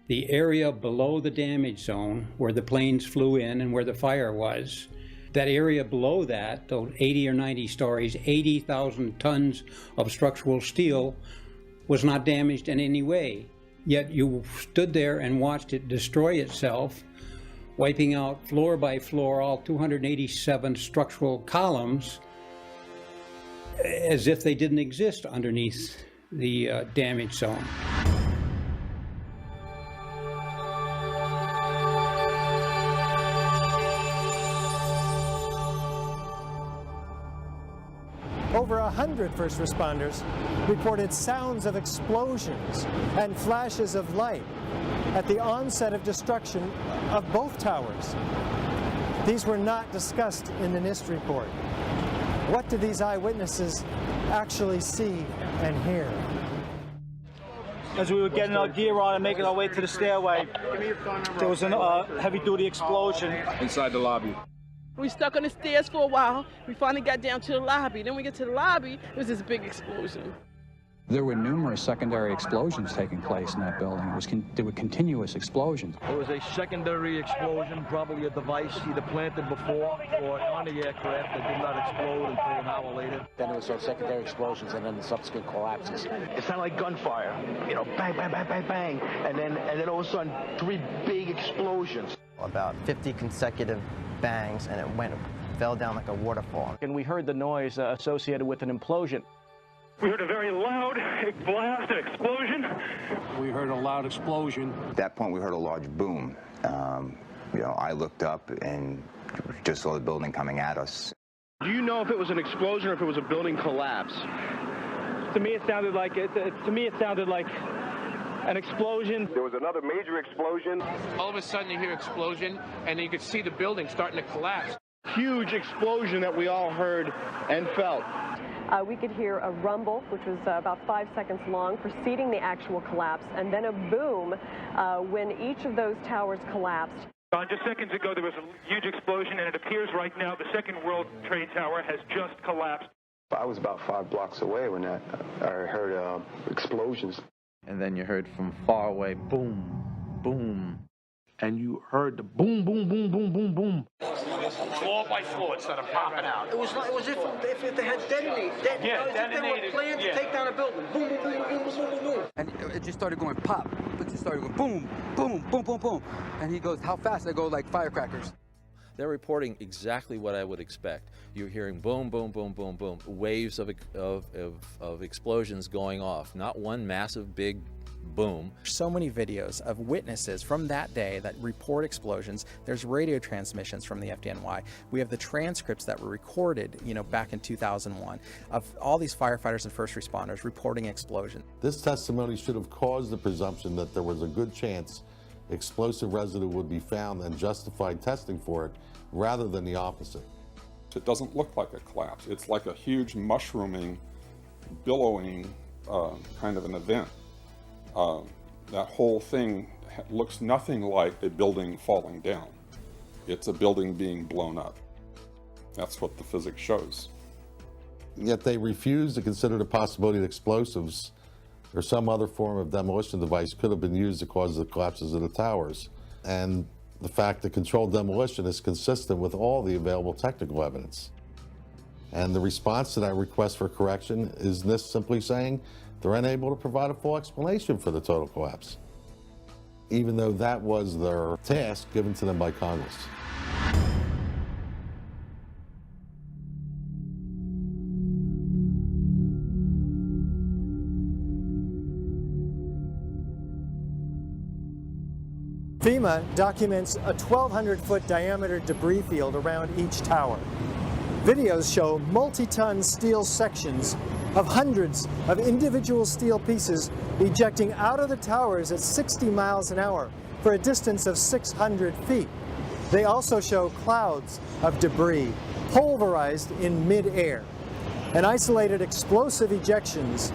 [SPEAKER 23] The area below the damage zone where the planes flew in and where the fire was, that area below that, those 80 or 90 stories, 80,000 tons of structural steel was not damaged in any way. Yet you stood there and watched it destroy itself, wiping out floor by floor all 287 structural columns as if they didn't exist underneath the damage zone.
[SPEAKER 1] Over 100 first responders reported sounds of explosions and flashes of light at the onset of destruction of both towers. These were not discussed in the NIST report. What did these eyewitnesses actually see and hear?
[SPEAKER 3] As we were getting our gear on and making our way to the stairway, there was a heavy-duty explosion
[SPEAKER 6] inside the lobby.
[SPEAKER 18] We stuck on the stairs for a while. We finally got down to the lobby. Then we get to the lobby, it was this big explosion.
[SPEAKER 25] There were numerous secondary explosions taking place in that building. There were continuous explosions.
[SPEAKER 26] There was a secondary explosion, probably a device either planted before or on the aircraft that did not explode until an hour later.
[SPEAKER 27] Then there was those secondary explosions and then the subsequent collapses.
[SPEAKER 28] It sounded like gunfire, you know, bang, bang, bang, bang, bang, and then all of a sudden 3 big explosions.
[SPEAKER 29] About 50 consecutive bangs, and it fell down like a waterfall.
[SPEAKER 3] and we heard the noise associated with an implosion.
[SPEAKER 30] We heard a very loud blast, an explosion.
[SPEAKER 6] We heard a loud explosion.
[SPEAKER 31] At that point, we heard a large boom. I looked up and just saw the building coming at us.
[SPEAKER 2] Do you know if it was an explosion or if it was a building collapse?
[SPEAKER 3] To me, it sounded like an explosion.
[SPEAKER 2] There was another major explosion.
[SPEAKER 6] All of a sudden you hear explosion and you could see the building starting to collapse.
[SPEAKER 2] Huge explosion that we all heard and felt.
[SPEAKER 32] We could hear a rumble, which was about 5 seconds long, preceding the actual collapse, and then a boom when each of those towers collapsed.
[SPEAKER 30] Just seconds ago, there was a huge explosion, and it appears right now the second World Trade Tower has just collapsed.
[SPEAKER 33] I was about 5 blocks away when I heard explosions.
[SPEAKER 34] And then you heard from far away, boom, boom. And you heard the boom, boom, boom, boom, boom, boom.
[SPEAKER 30] Floor by floor, it started popping out.
[SPEAKER 28] It was if they had detonated. They were planning to take down a building. Boom, boom, boom, boom, boom, boom, boom.
[SPEAKER 35] And it just started going pop. It just started going boom, boom, boom, boom, boom. And he goes, how fast? I go like firecrackers.
[SPEAKER 20] They're reporting exactly what I would expect. You're hearing boom, boom, boom, boom, boom, waves of explosions going off. Not one massive big boom.
[SPEAKER 36] So many videos of witnesses from that day that report explosions. There's radio transmissions from the FDNY. We have the transcripts that were recorded, back in 2001 of all these firefighters and first responders reporting explosions.
[SPEAKER 5] This testimony should have caused the presumption that there was a good chance explosive residue would be found and justified testing for it, rather than the opposite.
[SPEAKER 9] It doesn't look like a collapse. It's like a huge mushrooming, billowing kind of an event. That whole thing looks nothing like a building falling down. It's a building being blown up. That's what the physics shows.
[SPEAKER 5] Yet they refuse to consider the possibility that explosives or some other form of demolition device could have been used to cause the collapses of the towers. And the fact that controlled demolition is consistent with all the available technical evidence. And the response to that request for correction is NIST simply saying they're unable to provide a full explanation for the total collapse, even though that was their task given to them by Congress.
[SPEAKER 1] FEMA documents a 1,200-foot diameter debris field around each tower. Videos show multi-ton steel sections of hundreds of individual steel pieces ejecting out of the towers at 60 miles an hour for a distance of 600 feet. They also show clouds of debris pulverized in mid-air and isolated explosive ejections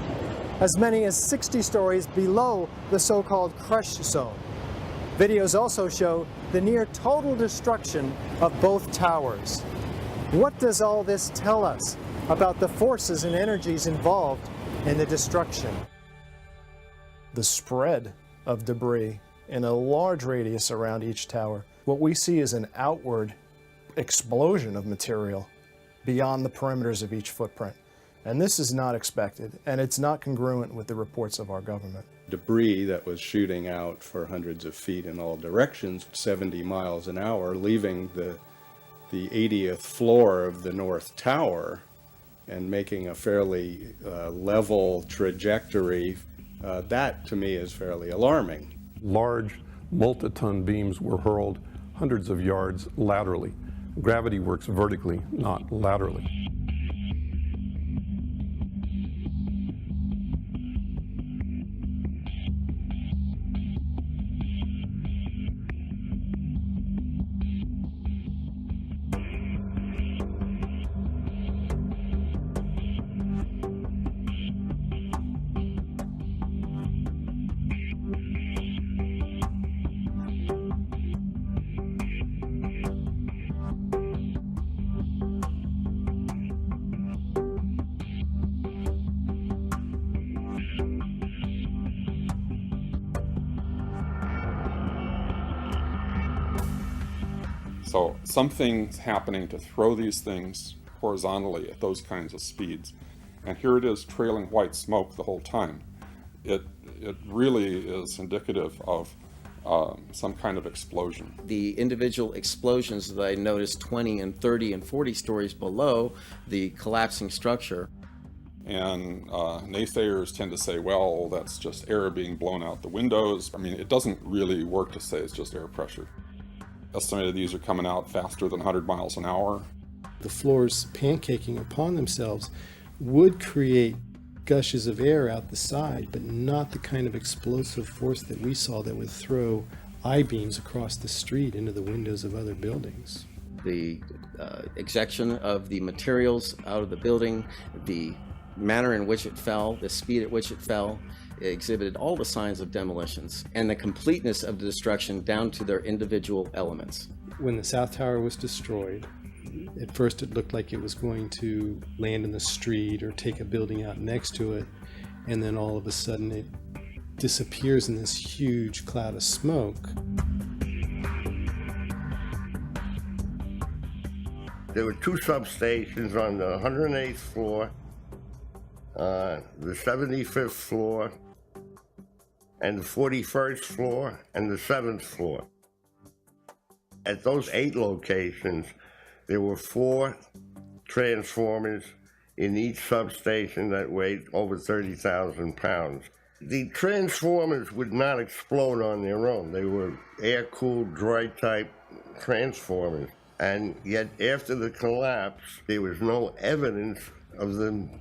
[SPEAKER 1] as many as 60 stories below the so-called crush zone. Videos also show the near total destruction of both towers. What does all this tell us about the forces and energies involved in the destruction?
[SPEAKER 4] The spread of debris in a large radius around each tower. What we see is an outward explosion of material beyond the perimeters of each footprint. And this is not expected, and it's not congruent with the reports of our government.
[SPEAKER 7] Debris that was shooting out for hundreds of feet in all directions, 70 miles an hour, leaving the 80th floor of the North Tower and making a fairly level trajectory, that to me is fairly alarming.
[SPEAKER 8] Large multi-ton beams were hurled hundreds of yards laterally. Gravity works vertically, not laterally.
[SPEAKER 9] So something's happening to throw these things horizontally at those kinds of speeds. And here it is trailing white smoke the whole time. It really is indicative of some kind of explosion.
[SPEAKER 10] The individual explosions that I noticed 20 and 30 and 40 stories below the collapsing structure.
[SPEAKER 9] And naysayers tend to say, well, that's just air being blown out the windows. I mean, it doesn't really work to say it's just air pressure. Estimated these are coming out faster than 100 miles an hour.
[SPEAKER 11] The floors pancaking upon themselves would create gushes of air out the side, but not the kind of explosive force that we saw that would throw I-beams across the street into the windows of other buildings.
[SPEAKER 10] The ejection of the materials out of the building, the manner in which it fell, the speed at which it fell, it exhibited all the signs of demolitions and the completeness of the destruction down to their individual elements.
[SPEAKER 11] When the South Tower was destroyed, at first it looked like it was going to land in the street or take a building out next to it, and then all of a sudden it disappears in this huge cloud of smoke.
[SPEAKER 12] There were two substations on the 108th floor, the 75th floor, and the 41st floor, and the 7th floor. At those 8 locations, there were 4 transformers in each substation that weighed over 30,000 pounds. The transformers would not explode on their own. They were air-cooled, dry-type transformers. And yet, after the collapse, there was no evidence of them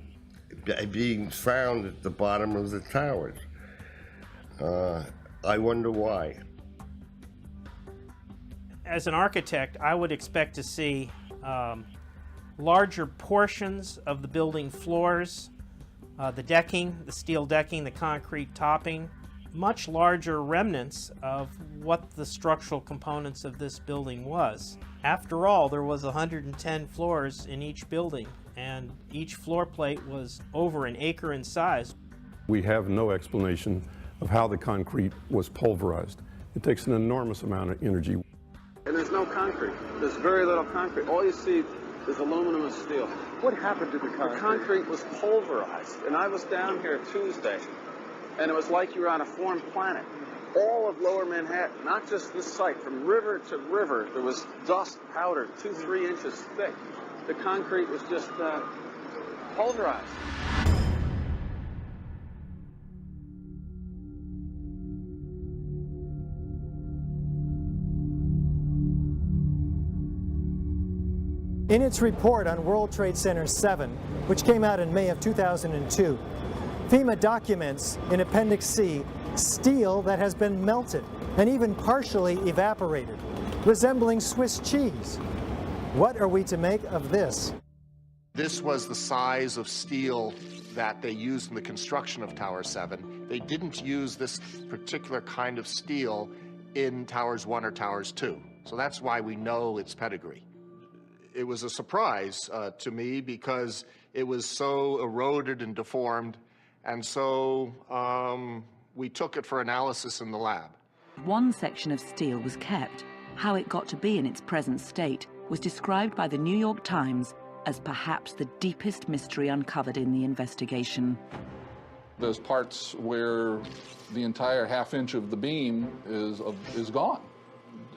[SPEAKER 12] being found at the bottom of the towers. I wonder why.
[SPEAKER 13] As an architect, I would expect to see larger portions of the building floors, the decking, the steel decking, the concrete topping, much larger remnants of what the structural components of this building was. After all, there was 110 floors in each building, and each floor plate was over an acre in size.
[SPEAKER 8] We have no explanation of how the concrete was pulverized. It takes an enormous amount of energy.
[SPEAKER 14] And there's no concrete. There's very little concrete. All you see is aluminum and steel.
[SPEAKER 28] What happened to the concrete?
[SPEAKER 14] The concrete was pulverized. And I was down here Tuesday, and it was like you were on a foreign planet. All of Lower Manhattan, not just this site, from river to river, there was dust, powder, 2-3 inches thick. The concrete was just pulverized.
[SPEAKER 1] In its report on World Trade Center 7, which came out in May of 2002, FEMA documents in Appendix C steel that has been melted and even partially evaporated. resembling Swiss cheese. What are we to make of this?
[SPEAKER 3] This was the size of steel that they used in the construction of Tower 7. They didn't use this particular kind of steel in Towers 1 or Towers 2. So that's why we know its pedigree. It was a surprise to me because it was so eroded and deformed, and so we took it for analysis in the lab.
[SPEAKER 6] One section of steel was kept. How it got to be in its present state was described by the New York Times as perhaps the deepest mystery uncovered in the investigation.
[SPEAKER 15] There's parts where the entire half-inch of the beam is gone,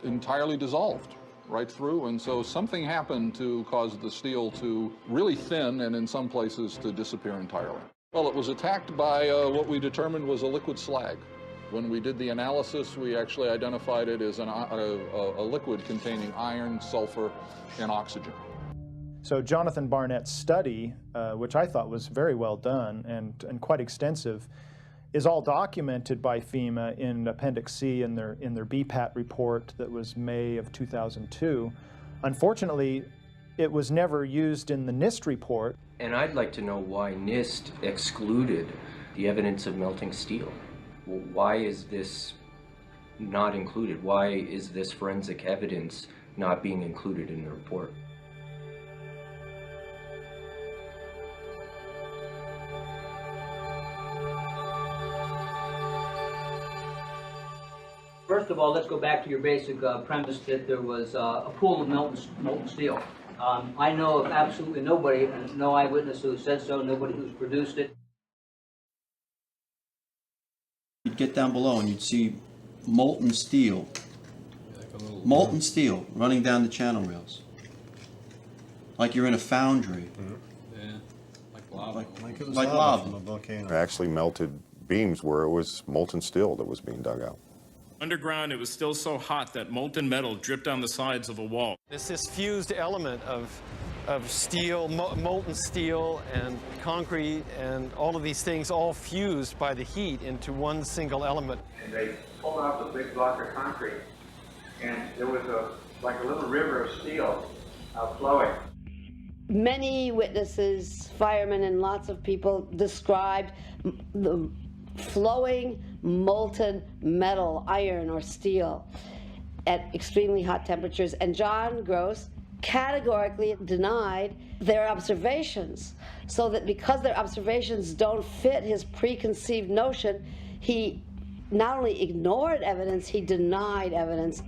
[SPEAKER 15] entirely dissolved right through, and so something happened to cause the steel to really thin and in some places to disappear entirely. Well, it was attacked by what we determined was a liquid slag. When we did the analysis, we actually identified it as a liquid containing iron, sulfur, and oxygen.
[SPEAKER 4] So Jonathan Barnett's study, which I thought was very well done and quite extensive, is all documented by FEMA in Appendix C in their BPAT report that was May of 2002. Unfortunately, it was never used in the NIST report.
[SPEAKER 16] And I'd like to know why NIST excluded the evidence of melting steel. Why is this not included? Why is this forensic evidence not being included in the report?
[SPEAKER 17] First of all, let's go back to your basic premise that there was a pool of molten steel. I know of absolutely nobody, and no eyewitness who said so, nobody who's produced it.
[SPEAKER 18] You'd get down below and you'd see molten steel running down the channel rails. Like you're in a foundry.
[SPEAKER 19] Yeah, like lava.
[SPEAKER 18] Like it was lava
[SPEAKER 19] from a volcano.
[SPEAKER 21] Actually melted beams where it was molten steel that was being dug out.
[SPEAKER 22] Underground, it was still so hot that molten metal dripped down the sides of a wall.
[SPEAKER 23] It's this fused element of steel, molten steel and concrete and all of these things all fused by the heat into one single element.
[SPEAKER 24] And they pulled out the big block of concrete, and there was like a little river of steel flowing.
[SPEAKER 25] Many witnesses, firemen and lots of people described the flowing molten metal, iron or steel, at extremely hot temperatures. And John Gross categorically denied their observations, so that because their observations don't fit his preconceived notion, he not only ignored evidence, he denied evidence.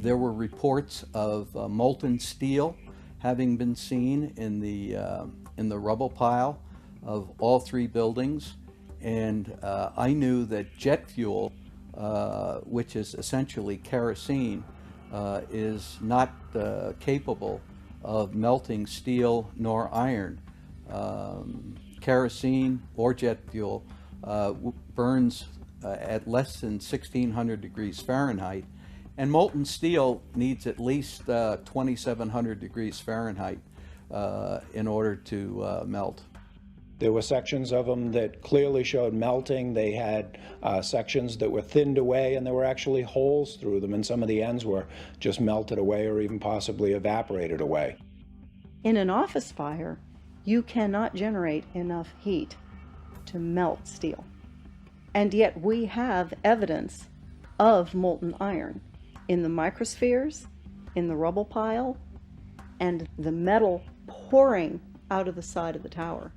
[SPEAKER 26] There were reports of molten steel having been seen in the rubble pile of all three buildings, and I knew that jet fuel, which is essentially kerosene, is not capable of melting steel nor iron. Kerosene or jet fuel burns at less than 1600 degrees Fahrenheit. And molten steel needs at least 2,700 degrees Fahrenheit in order to melt.
[SPEAKER 27] There were sections of them that clearly showed melting. They had sections that were thinned away, and there were actually holes through them, and some of the ends were just melted away or even possibly evaporated away.
[SPEAKER 29] In an office fire, you cannot generate enough heat to melt steel. And yet we have evidence of molten iron in the microspheres, in the rubble pile, and the metal pouring out of the side of the tower.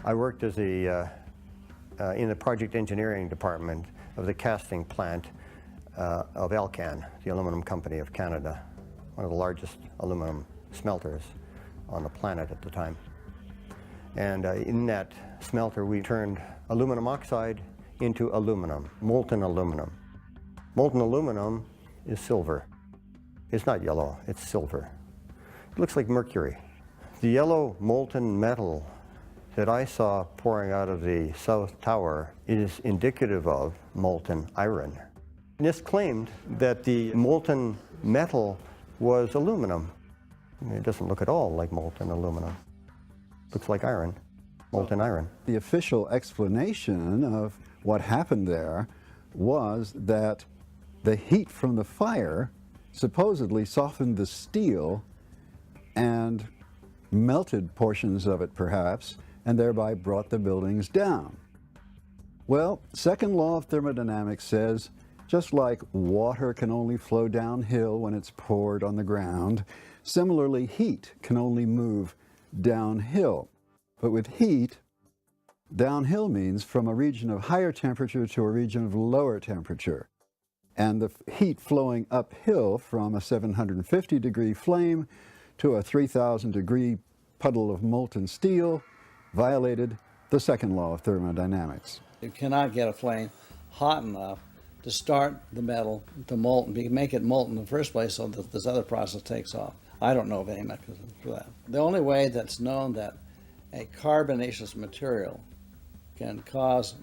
[SPEAKER 31] I worked as in the project engineering department of the casting plant of Alcan, the aluminum company of Canada, one of the largest aluminum smelters on the planet at the time. And in that smelter, we turned aluminum oxide into aluminum, molten aluminum. Molten aluminum is silver. It's not yellow, it's silver. It looks like mercury. The yellow molten metal that I saw pouring out of the South Tower is indicative of molten iron. NIST claimed that the molten metal was aluminum. It doesn't look at all like molten aluminum. Looks like iron, molten iron.
[SPEAKER 2] The official explanation of what happened there was that the heat from the fire supposedly softened the steel and melted portions of it perhaps, and thereby brought the buildings down. Well, second law of thermodynamics says, just like water can only flow downhill when it's poured on the ground, similarly heat can only move downhill. But with heat, downhill means from a region of higher temperature to a region of lower temperature. And the heat flowing uphill from a 750-degree flame to a 3,000-degree puddle of molten steel violated the second law of thermodynamics.
[SPEAKER 5] You cannot get a flame hot enough to start the metal to molten, make it molten in the first place so that this other process takes off. I don't know of any mechanism for that. The only way that's known that a carbonaceous material can cause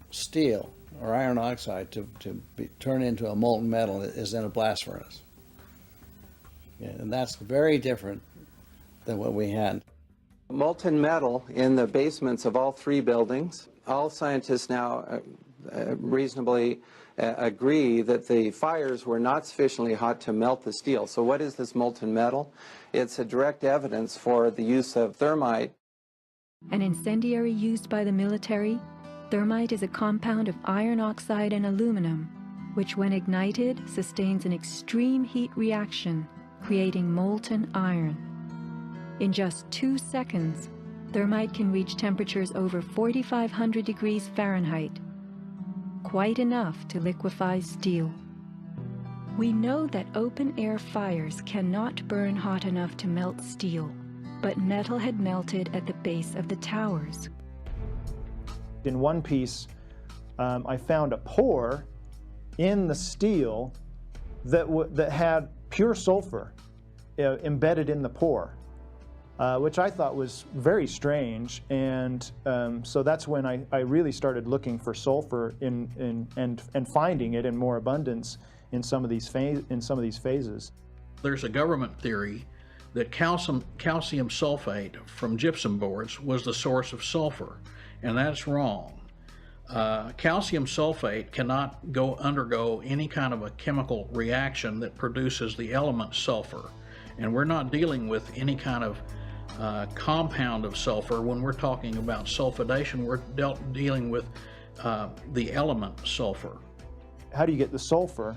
[SPEAKER 5] steel or iron oxide to turn into a molten metal is in a blast furnace. Yeah, and that's very different than what we had.
[SPEAKER 14] Molten metal in the basements of all three buildings. All scientists now reasonably agree that the fires were not sufficiently hot to melt the steel. So what is this molten metal? It's a direct evidence for the use of thermite.
[SPEAKER 7] An incendiary used by the military, thermite is a compound of iron oxide and aluminum, which when ignited sustains an extreme heat reaction, creating molten iron. In just 2 seconds, thermite can reach temperatures over 4,500 degrees Fahrenheit, quite enough to liquefy steel. We know that open-air fires cannot burn hot enough to melt steel, but metal had melted at the base of the towers.
[SPEAKER 4] In one piece, I found a pore in the steel that had pure sulfur embedded in the pore. Which I thought was very strange, and so that's when I really started looking for sulfur and finding it in more abundance in some of these phases.
[SPEAKER 8] There's a government theory that calcium sulfate from gypsum boards was the source of sulfur, and that's wrong. Calcium sulfate cannot undergo any kind of a chemical reaction that produces the element sulfur, and we're not dealing with any kind of compound of sulfur. When we're talking about sulfidation, we're dealing with the element sulfur.
[SPEAKER 4] How do you get the sulfur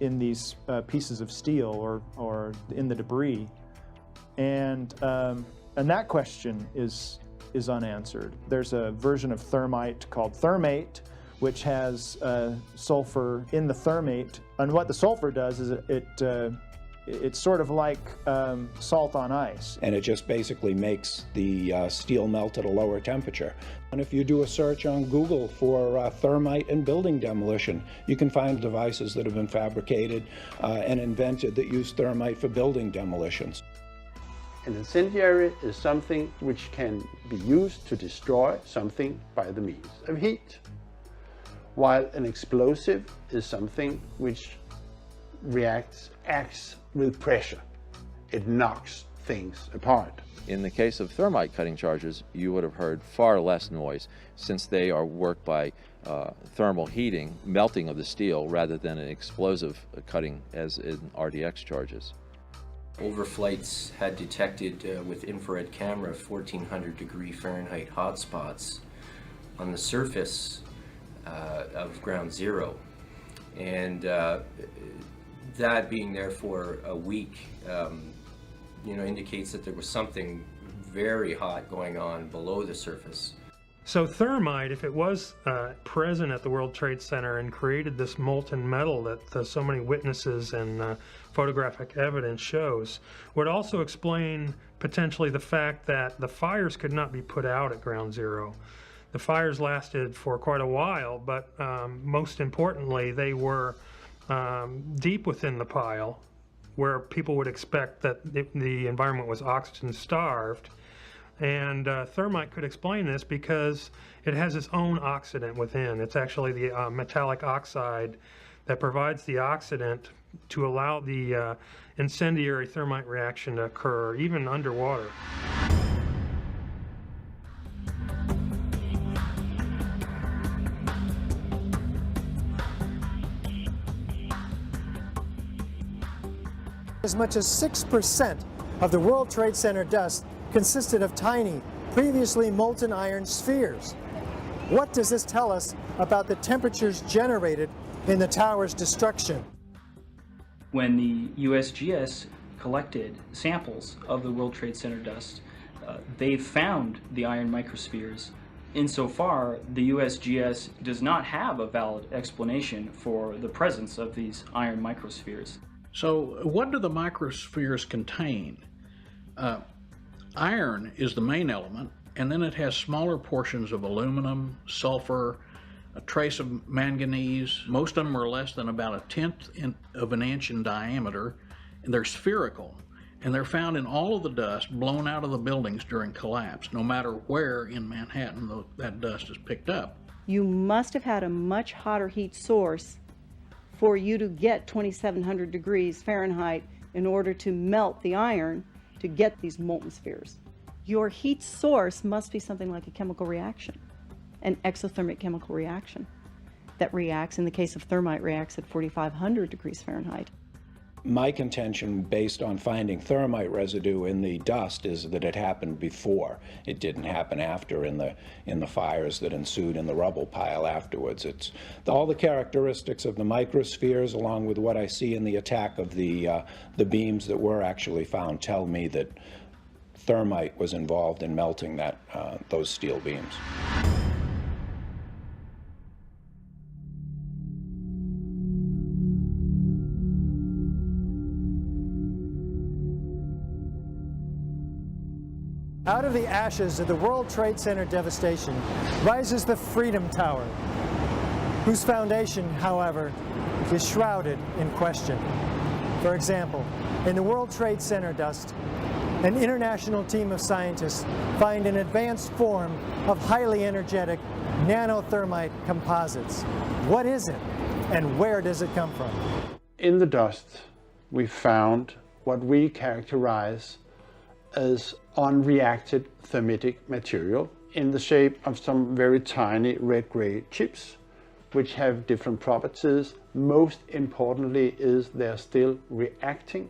[SPEAKER 4] in these pieces of steel or in the debris? And that question is unanswered. There's a version of thermite called thermate, which has sulfur in the thermate. And what the sulfur does is it's sort of like salt on ice.
[SPEAKER 27] And it just basically makes the steel melt at a lower temperature. And if you do a search on Google for thermite and building demolition, you can find devices that have been fabricated and invented that use thermite for building demolitions.
[SPEAKER 9] An incendiary is something which can be used to destroy something by the means of heat, while an explosive is something which acts with pressure. It knocks things apart.
[SPEAKER 10] In the case of thermite cutting charges, you would have heard far less noise, since they are worked by thermal heating, melting of the steel, rather than an explosive cutting as in RDX charges.
[SPEAKER 16] Overflights had detected with infrared camera 1,400 degree Fahrenheit hotspots on the surface of ground zero. And that being there for a week, indicates that there was something very hot going on below the surface.
[SPEAKER 11] So thermite, if it was present at the World Trade Center and created this molten metal that so many witnesses and photographic evidence shows, would also explain potentially the fact that the fires could not be put out at ground zero. The fires lasted for quite a while, but most importantly, they were deep within the pile, where people would expect that the environment was oxygen starved. And thermite could explain this because it has its own oxidant within. It's actually the metallic oxide that provides the oxidant to allow the incendiary thermite reaction to occur, even underwater.
[SPEAKER 1] As much as 6% of the World Trade Center dust consisted of tiny, previously molten iron spheres. What does this tell us about the temperatures generated in the tower's destruction?
[SPEAKER 3] When the USGS collected samples of the World Trade Center dust, they found the iron microspheres. Insofar, the USGS does not have a valid explanation for the presence of these iron microspheres.
[SPEAKER 8] So what do the microspheres contain? Iron is the main element, and then it has smaller portions of aluminum, sulfur, a trace of manganese. Most of them are less than about 1/10 of an inch in diameter, and they're spherical. And they're found in all of the dust blown out of the buildings during collapse, no matter where in Manhattan that dust is picked up.
[SPEAKER 29] You must have had a much hotter heat source for you to get 2,700 degrees Fahrenheit in order to melt the iron to get these molten spheres. Your heat source must be something like a chemical reaction, an exothermic chemical reaction that reacts, in the case of thermite, reacts at 4,500 degrees Fahrenheit.
[SPEAKER 27] My contention, based on finding thermite residue in the dust, is that it happened before. It didn't happen after in the fires that ensued in the rubble pile afterwards. It's all the characteristics of the microspheres, along with what I see in the attack of the beams that were actually found, tell me that thermite was involved in melting those steel beams.
[SPEAKER 1] Out of the ashes of the World Trade Center devastation rises the Freedom Tower, whose foundation, however, is shrouded in question. For example, in the World Trade Center dust, an international team of scientists find an advanced form of highly energetic nanothermite composites. What is it, and where does it come from?
[SPEAKER 9] In the dust, we found what we characterize as unreacted thermitic material in the shape of some very tiny red-gray chips, which have different properties. Most importantly is they're still reacting,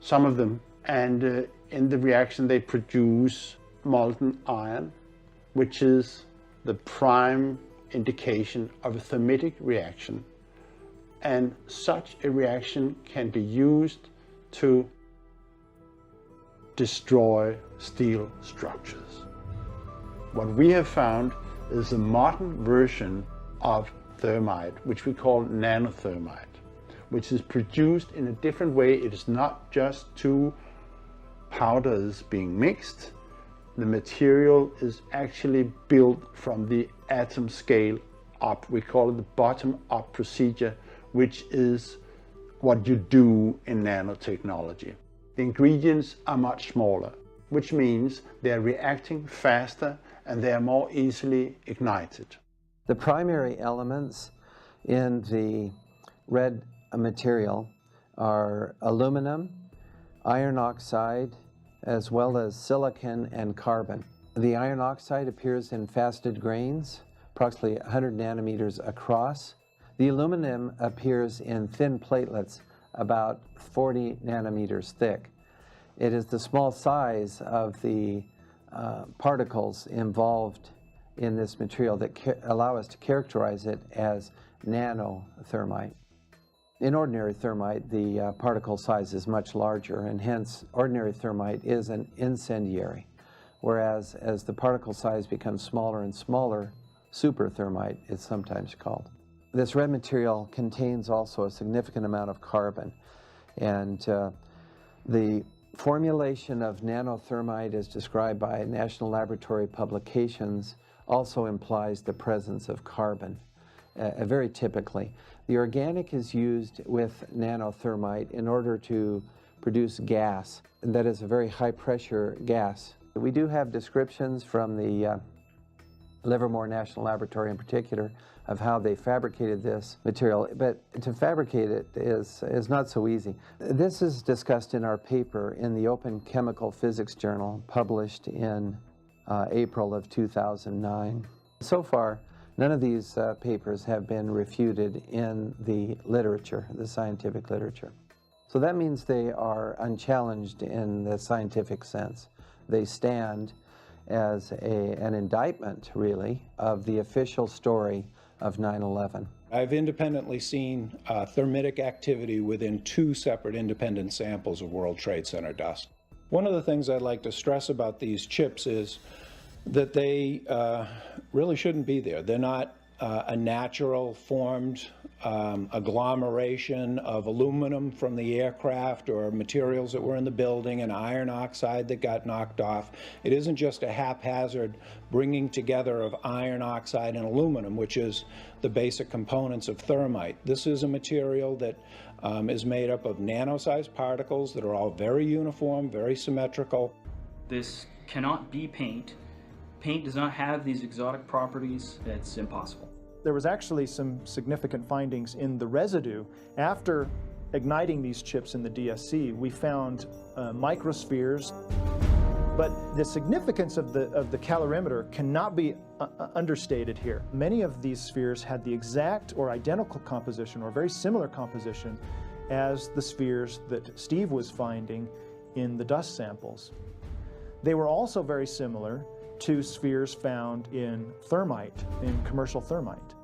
[SPEAKER 9] some of them, and in the reaction they produce molten iron, which is the prime indication of a thermitic reaction. And such a reaction can be used to destroy steel structures. What we have found is a modern version of thermite, which we call nanothermite, which is produced in a different way. It is not just two powders being mixed. The material is actually built from the atom scale up. We call it the bottom-up procedure, which is what you do in nanotechnology. The ingredients are much smaller, which means they're reacting faster and they are more easily ignited.
[SPEAKER 6] The primary elements in the red material are aluminum, iron oxide, as well as silicon and carbon. The iron oxide appears in faceted grains, approximately 100 nanometers across. The aluminum appears in thin platelets, about 40 nanometers thick. It is the small size of the particles involved in this material that allow us to characterize it as nanothermite. In ordinary thermite, the particle size is much larger, and hence ordinary thermite is an incendiary, whereas as the particle size becomes smaller and smaller, super thermite is sometimes called. This red material contains also a significant amount of carbon, and the formulation of nanothermite as described by National Laboratory publications also implies the presence of carbon, very typically. The organic is used with nanothermite in order to produce gas, and that is a very high pressure gas. We do have descriptions from the Livermore National Laboratory in particular, of how they fabricated this material. But to fabricate it is not so easy. This is discussed in our paper in the Open Chemical Physics Journal, published in April of 2009. So far, none of these papers have been refuted in the literature, the scientific literature. So that means they are unchallenged in the scientific sense. They stand as an indictment, really, of the official story of 9/11.
[SPEAKER 27] I've independently seen thermitic activity within 2 separate independent samples of World Trade Center dust. One of the things I'd like to stress about these chips is that they really shouldn't be there. They're not a natural formed agglomeration of aluminum from the aircraft or materials that were in the building and iron oxide that got knocked off. It isn't just a haphazard bringing together of iron oxide and aluminum, which is the basic components of thermite. This is a material that is made up of nano-sized particles that are all very uniform, very symmetrical.
[SPEAKER 3] This cannot be paint. Paint does not have these exotic properties. It's impossible.
[SPEAKER 4] There was actually some significant findings in the residue. After igniting these chips in the DSC, we found microspheres. But the significance of the calorimeter cannot be understated here. Many of these spheres had the exact or identical composition or very similar composition as the spheres that Steve was finding in the dust samples. They were also very similar to spheres found in thermite, in commercial thermite.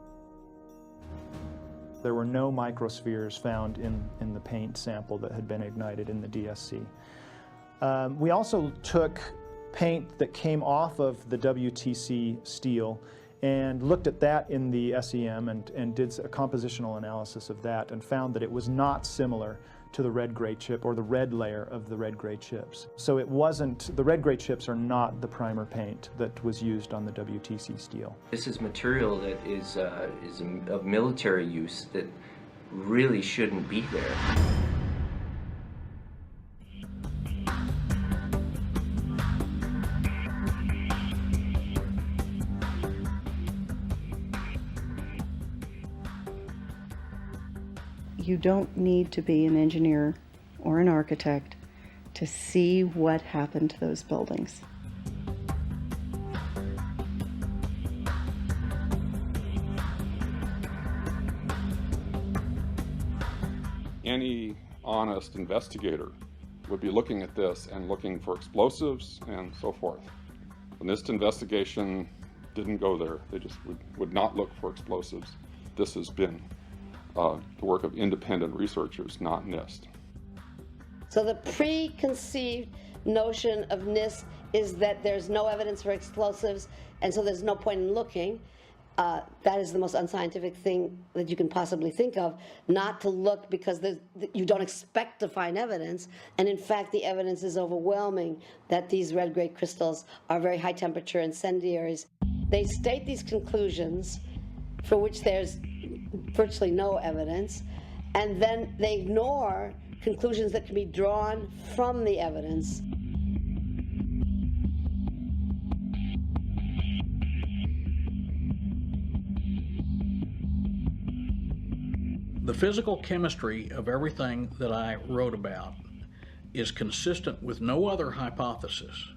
[SPEAKER 4] There were no microspheres found in the paint sample that had been ignited in the DSC. We also took paint that came off of the WTC steel and looked at that in the SEM and did a compositional analysis of that and found that it was not similar to the red-gray chip or the red layer of the red-gray chips. So it wasn't, the red-gray chips are not the primer paint that was used on the WTC steel.
[SPEAKER 16] This is material that is of military use that really shouldn't be there.
[SPEAKER 29] You don't need to be an engineer or an architect to see what happened to those buildings.
[SPEAKER 12] Any honest investigator would be looking at this and looking for explosives and so forth. The NIST investigation didn't go there. They just would not look for explosives. This has been the work of independent researchers, not NIST.
[SPEAKER 25] So the preconceived notion of NIST is that there's no evidence for explosives, and so there's no point in looking. That is the most unscientific thing that you can possibly think of, not to look because you don't expect to find evidence, and in fact the evidence is overwhelming that these red-gray crystals are very high-temperature incendiaries. They state these conclusions for which there's virtually no evidence, and then they ignore conclusions that can be drawn from the evidence.
[SPEAKER 8] The physical chemistry of everything that I wrote about is consistent with no other hypothesis.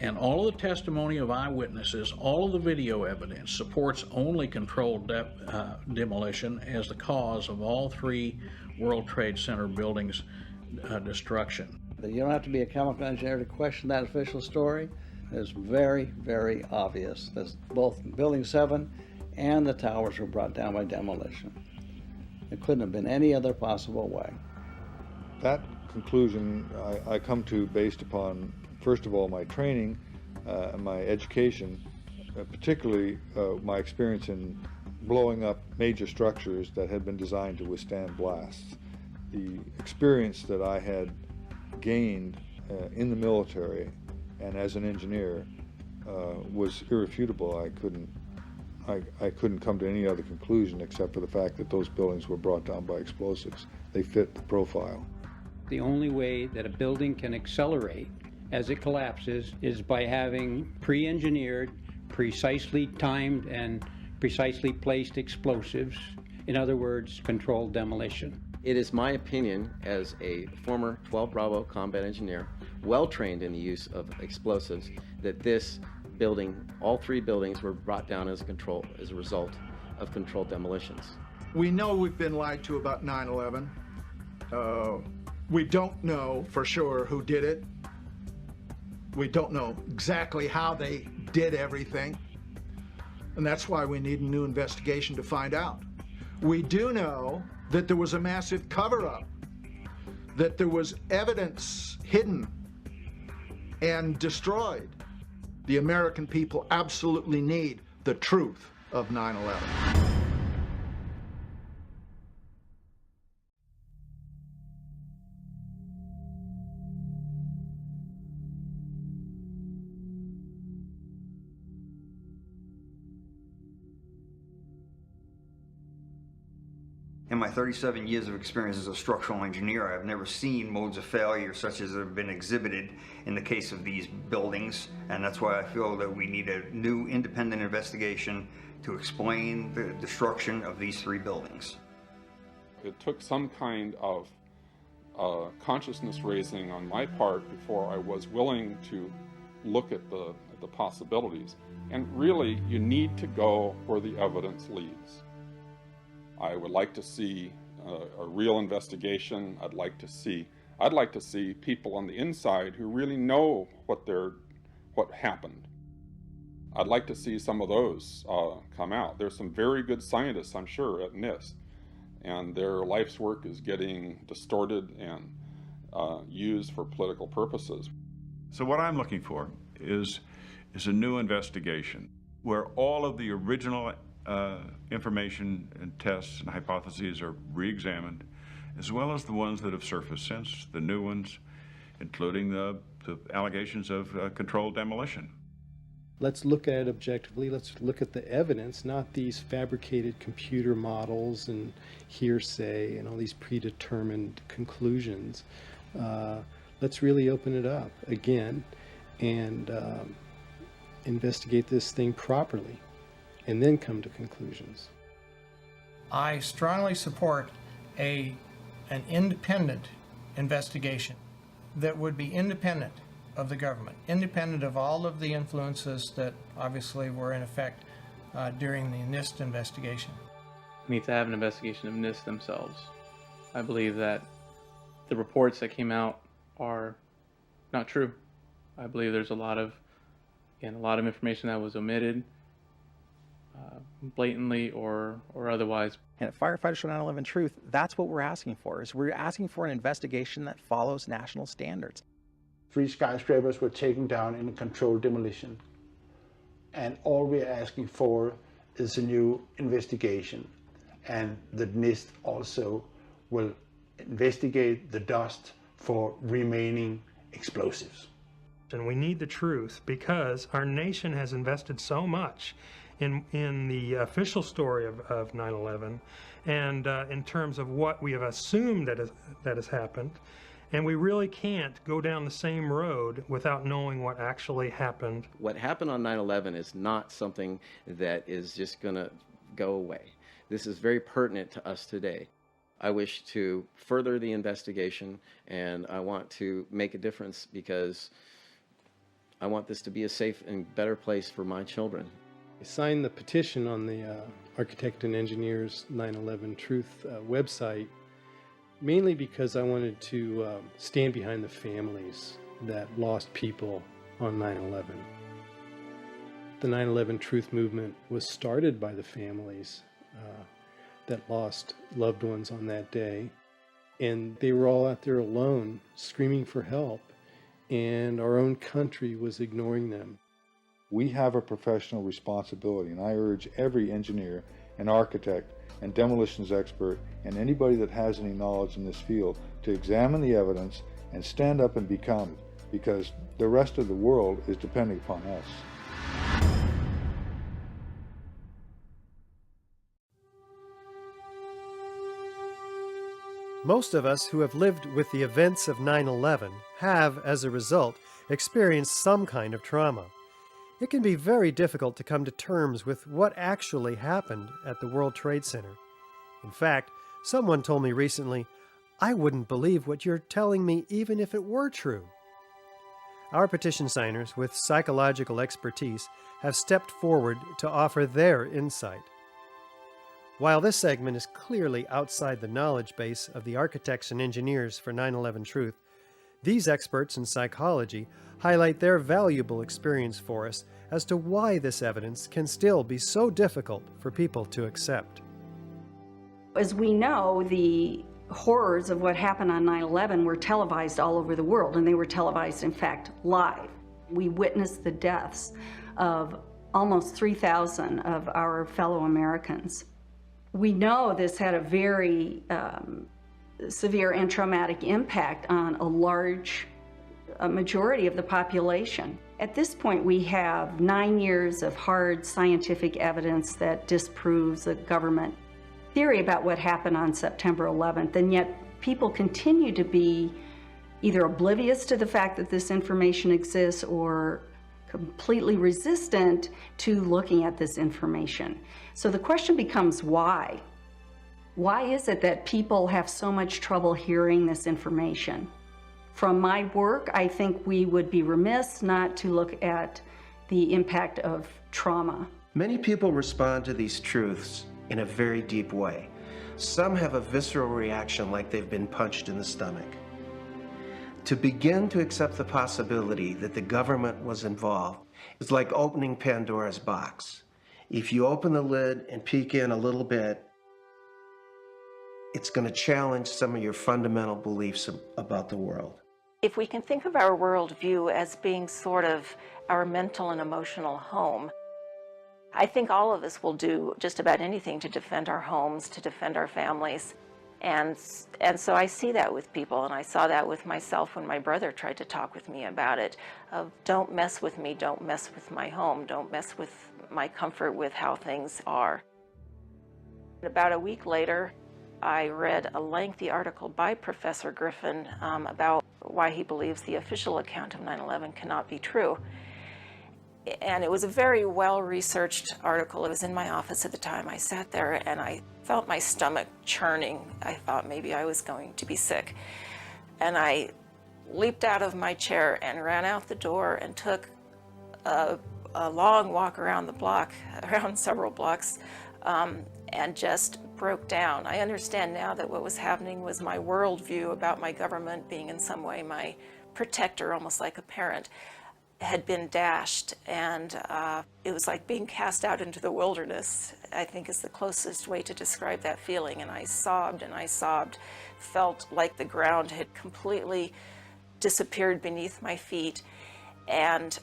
[SPEAKER 8] And all of the testimony of eyewitnesses, all of the video evidence supports only controlled demolition as the cause of all 3 World Trade Center buildings' destruction.
[SPEAKER 5] You don't have to be a chemical engineer to question that official story. It's very, very obvious that both Building 7 and the towers were brought down by demolition. It couldn't have been any other possible way.
[SPEAKER 13] That conclusion I come to based upon, first of all, my training and my education, particularly my experience in blowing up major structures that had been designed to withstand blasts. The experience that I had gained in the military and as an engineer was irrefutable. I couldn't come to any other conclusion except for the fact that those buildings were brought down by explosives. They fit the profile.
[SPEAKER 15] The only way that a building can accelerate as it collapses is by having pre-engineered precisely timed and precisely placed explosives. In other words, controlled demolition.
[SPEAKER 17] It is my opinion as a former 12 Bravo combat engineer, well trained in the use of explosives, that this building, all three buildings, were brought down as a result of controlled demolitions.
[SPEAKER 18] We know we've been lied to about 9/11. We don't know for sure who did it. We don't know exactly how they did everything. And that's why we need a new investigation to find out. We do know that there was a massive cover-up, that there was evidence hidden and destroyed. The American people absolutely need the truth of 9/11.
[SPEAKER 19] In my 37 years of experience as a structural engineer, I've never seen modes of failure such as have been exhibited in the case of these buildings, and that's why I feel that we need a new independent investigation to explain the destruction of these three buildings.
[SPEAKER 12] It took some kind of consciousness raising on my part before I was willing to look at the possibilities. And really, you need to go where the evidence leads. I would like to see a real investigation. I'd like to see people on the inside who really know what happened. I'd like to see some of those come out. There's some very good scientists, I'm sure, at NIST, and their life's work is getting distorted and used for political purposes.
[SPEAKER 20] So what I'm looking for is a new investigation where all of the original information and tests and hypotheses are re-examined, as well as the ones that have surfaced since, the new ones, including the allegations of controlled demolition.
[SPEAKER 21] Let's look at it objectively. Let's look at the evidence, not these fabricated computer models and hearsay and all these predetermined conclusions. Let's really open it up again and investigate this thing properly, and then come to conclusions.
[SPEAKER 22] I strongly support an independent investigation that would be independent of the government, independent of all of the influences that obviously were in effect during the NIST investigation.
[SPEAKER 23] We need to have an investigation of NIST themselves. I believe that the reports that came out are not true. I believe there's a lot of information that was omitted, blatantly or otherwise.
[SPEAKER 24] And at Firefighters for 9/11 Truth, that's what we're asking for. Is we're asking for an investigation that follows national standards.
[SPEAKER 9] 3 skyscrapers were taken down in a controlled demolition, and all we're asking for is a new investigation, and the NIST also will investigate the dust for remaining explosives.
[SPEAKER 11] And we need the truth because our nation has invested so much in the official story of 9/11 and in terms of what we have assumed that has happened. And we really can't go down the same road without knowing what actually happened.
[SPEAKER 17] What happened on 9/11 is not something that is just going to go away. This is very pertinent to us today. I wish to further the investigation, and I want to make a difference because I want this to be a safe and better place for my children.
[SPEAKER 21] I signed the petition on the Architect and Engineers 9/11 Truth website, mainly because I wanted to stand behind the families that lost people on 9/11. The 9/11 Truth movement was started by the families that lost loved ones on that day, and they were all out there alone, screaming for help, and our own country was ignoring them.
[SPEAKER 13] We have a professional responsibility, and I urge every engineer and architect and demolitions expert and anybody that has any knowledge in this field to examine the evidence and stand up and become, because the rest of the world is depending upon us.
[SPEAKER 1] Most of us who have lived with the events of 9/11 have, as a result, experienced some kind of trauma. It can be very difficult to come to terms with what actually happened at the World Trade Center. In fact, someone told me recently, "I wouldn't believe what you're telling me even if it were true." Our petition signers with psychological expertise have stepped forward to offer their insight. While this segment is clearly outside the knowledge base of the architects and engineers for 9/11 Truth, these experts in psychology highlight their valuable experience for us as to why this evidence can still be so difficult for people to accept.
[SPEAKER 29] As we know, the horrors of what happened on 9/11 were televised all over the world, and they were televised, in fact, live. We witnessed the deaths of almost 3,000 of our fellow Americans. We know this had a very severe and traumatic impact on a large majority of the population. At this point, we have 9 years of hard scientific evidence that disproves the government theory about what happened on September 11th, and yet people continue to be either oblivious to the fact that this information exists or completely resistant to looking at this information. So the question becomes why? Why is it that people have so much trouble hearing this information? From my work, I think we would be remiss not to look at the impact of trauma.
[SPEAKER 2] Many people respond to these truths in a very deep way. Some have a visceral reaction like they've been punched in the stomach. To begin to accept the possibility that the government was involved is like opening Pandora's box. If you open the lid and peek in a little bit, it's going to challenge some of your fundamental beliefs about the world.
[SPEAKER 3] If we can think of our worldview as being sort of our mental and emotional home, I think all of us will do just about anything to defend our homes, to defend our families. And so I see that with people, and I saw that with myself when my brother tried to talk with me about it, of don't mess with me, don't mess with my home, don't mess with my comfort with how things are. About a week later, I read a lengthy article by Professor Griffin about why he believes the official account of 9/11 cannot be true. And it was a very well-researched article. It was in my office at the time. I sat there and I felt my stomach churning. I thought maybe I was going to be sick. And I leaped out of my chair and ran out the door and took a long walk around the block, around several blocks, and just broke down. I understand now that what was happening was my worldview about my government being in some way my protector, almost like a parent, had been dashed, and it was like being cast out into the wilderness, I think is the closest way to describe that feeling. And I sobbed, felt like the ground had completely disappeared beneath my feet. And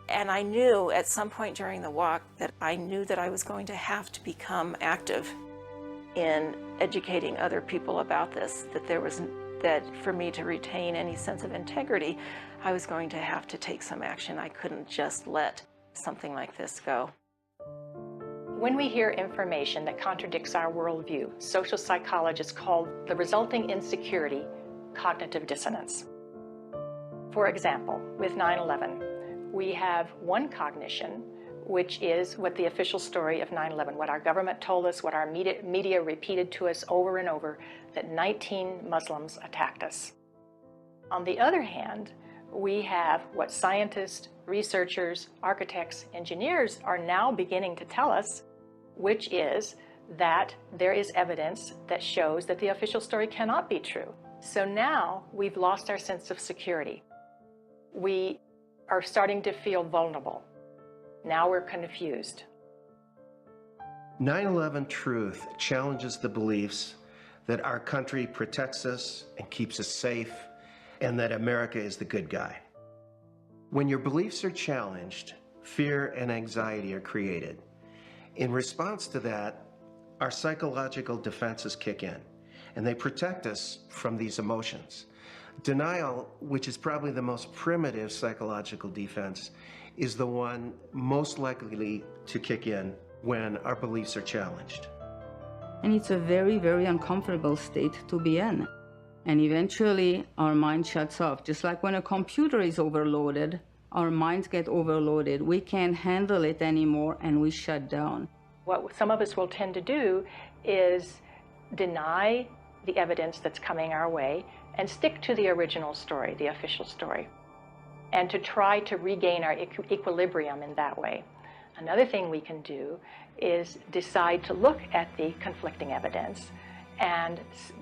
[SPEAKER 3] I knew at some point during the walk that I knew that I was going to have to become active in educating other people about this, that for me to retain any sense of integrity, I was going to have to take some action. I couldn't just let something like this go.
[SPEAKER 6] When we hear information that contradicts our worldview, social psychologists call the resulting insecurity cognitive dissonance. For example, with 9/11, we have one cognition, which is what the official story of 9/11, what our government told us, what our media repeated to us over and over, that 19 Muslims attacked us. On the other hand, we have what scientists, researchers, architects, engineers are now beginning to tell us, which is that there is evidence that shows that the official story cannot be true. So now we've lost our sense of security. We are starting to feel vulnerable. Now we're confused.
[SPEAKER 2] 9/11 Truth challenges the beliefs that our country protects us and keeps us safe, and that America is the good guy. When your beliefs are challenged, fear and anxiety are created. In response to that, our psychological defenses kick in, and they protect us from these emotions. Denial, which is probably the most primitive psychological defense, is the one most likely to kick in when our beliefs are challenged.
[SPEAKER 7] And it's a very, very uncomfortable state to be in. And eventually our mind shuts off. Just like when a computer is overloaded, our minds get overloaded. We can't handle it anymore and we shut down.
[SPEAKER 6] What some of us will tend to do is deny the evidence that's coming our way and stick to the original story, the official story, and to try to regain our equilibrium in that way. Another thing we can do is decide to look at the conflicting evidence and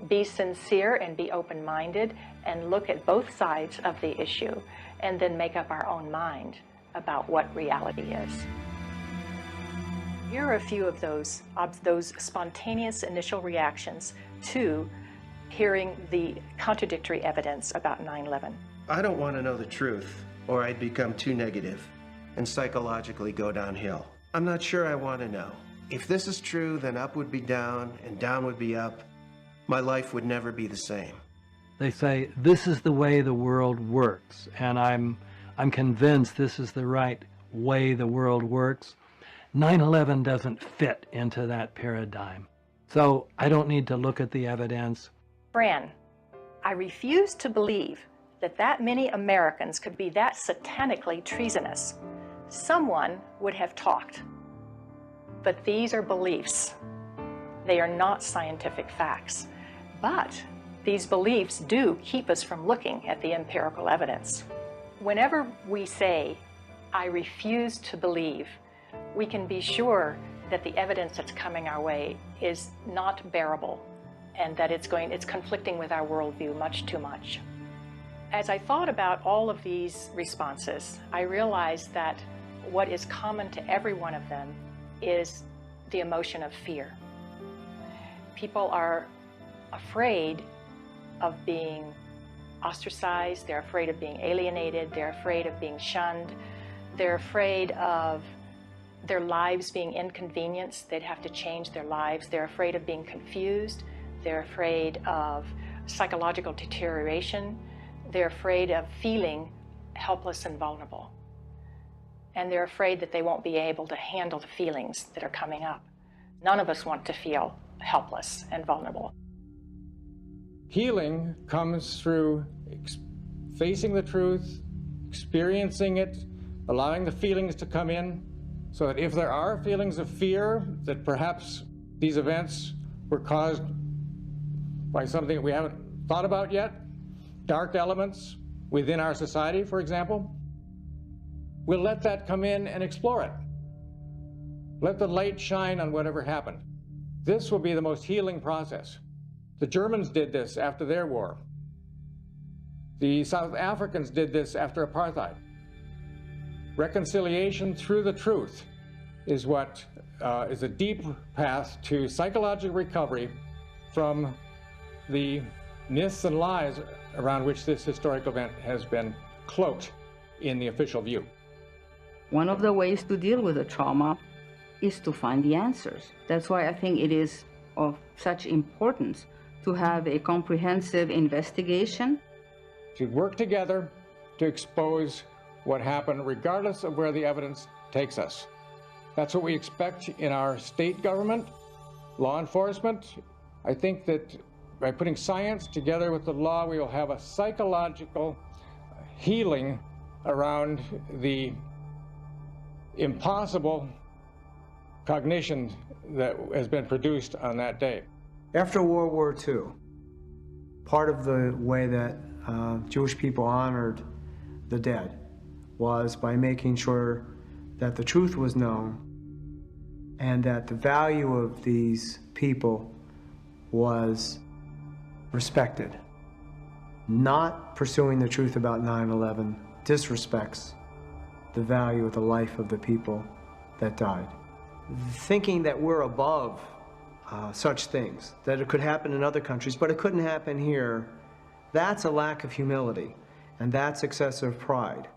[SPEAKER 6] be sincere and be open-minded and look at both sides of the issue and then make up our own mind about what reality is. Here are a few of those spontaneous initial reactions to hearing the contradictory evidence about 9/11.
[SPEAKER 2] I don't want to know the truth, or I'd become too negative and psychologically go downhill. I'm not sure I want to know. If this is true, then up would be down and down would be up. My life would never be the same.
[SPEAKER 4] They say this is the way the world works, and I'm convinced this is the right way the world works. 9/11 doesn't fit into that paradigm. So I don't need to look at the evidence.
[SPEAKER 6] Fran, I refuse to believe that many Americans could be that satanically treasonous. Someone would have talked. But these are beliefs. They are not scientific facts. But these beliefs do keep us from looking at the empirical evidence. Whenever we say, I refuse to believe, we can be sure that the evidence that's coming our way is not bearable and that it's conflicting with our worldview much too much. As I thought about all of these responses, I realized that what is common to every one of them is the emotion of fear. People are afraid of being ostracized, they're afraid of being alienated, they're afraid of being shunned, they're afraid of their lives being inconvenienced, they'd have to change their lives, they're afraid of being confused, they're afraid of psychological deterioration, they're afraid of feeling helpless and vulnerable. And they're afraid that they won't be able to handle the feelings that are coming up. None of us want to feel helpless and vulnerable.
[SPEAKER 8] Healing comes through facing the truth, experiencing it, allowing the feelings to come in, so that if there are feelings of fear that perhaps these events were caused by something that we haven't thought about yet, dark elements within our society, for example, we'll let that come in and explore it. Let the light shine on whatever happened. This will be the most healing process. The Germans did this after their war. The South Africans did this after apartheid. Reconciliation through the truth is what is a deep path to psychological recovery from the myths and lies around which this historic event has been cloaked in the official view.
[SPEAKER 7] One of the ways to deal with the trauma is to find the answers. That's why I think it is of such importance to have a comprehensive investigation.
[SPEAKER 8] To work together to expose what happened, regardless of where the evidence takes us. That's what we expect in our state government, law enforcement. I think that by putting science together with the law, we will have a psychological healing around the impossible cognition that has been produced on that day.
[SPEAKER 10] After World War II, part of the way that Jewish people honored the dead was by making sure that the truth was known and that the value of these people was respected. Not pursuing the truth about 9/11 disrespects the value of the life of the people that died. Thinking that we're above such things, that it could happen in other countries, but it couldn't happen here, that's a lack of humility, and that's excessive pride.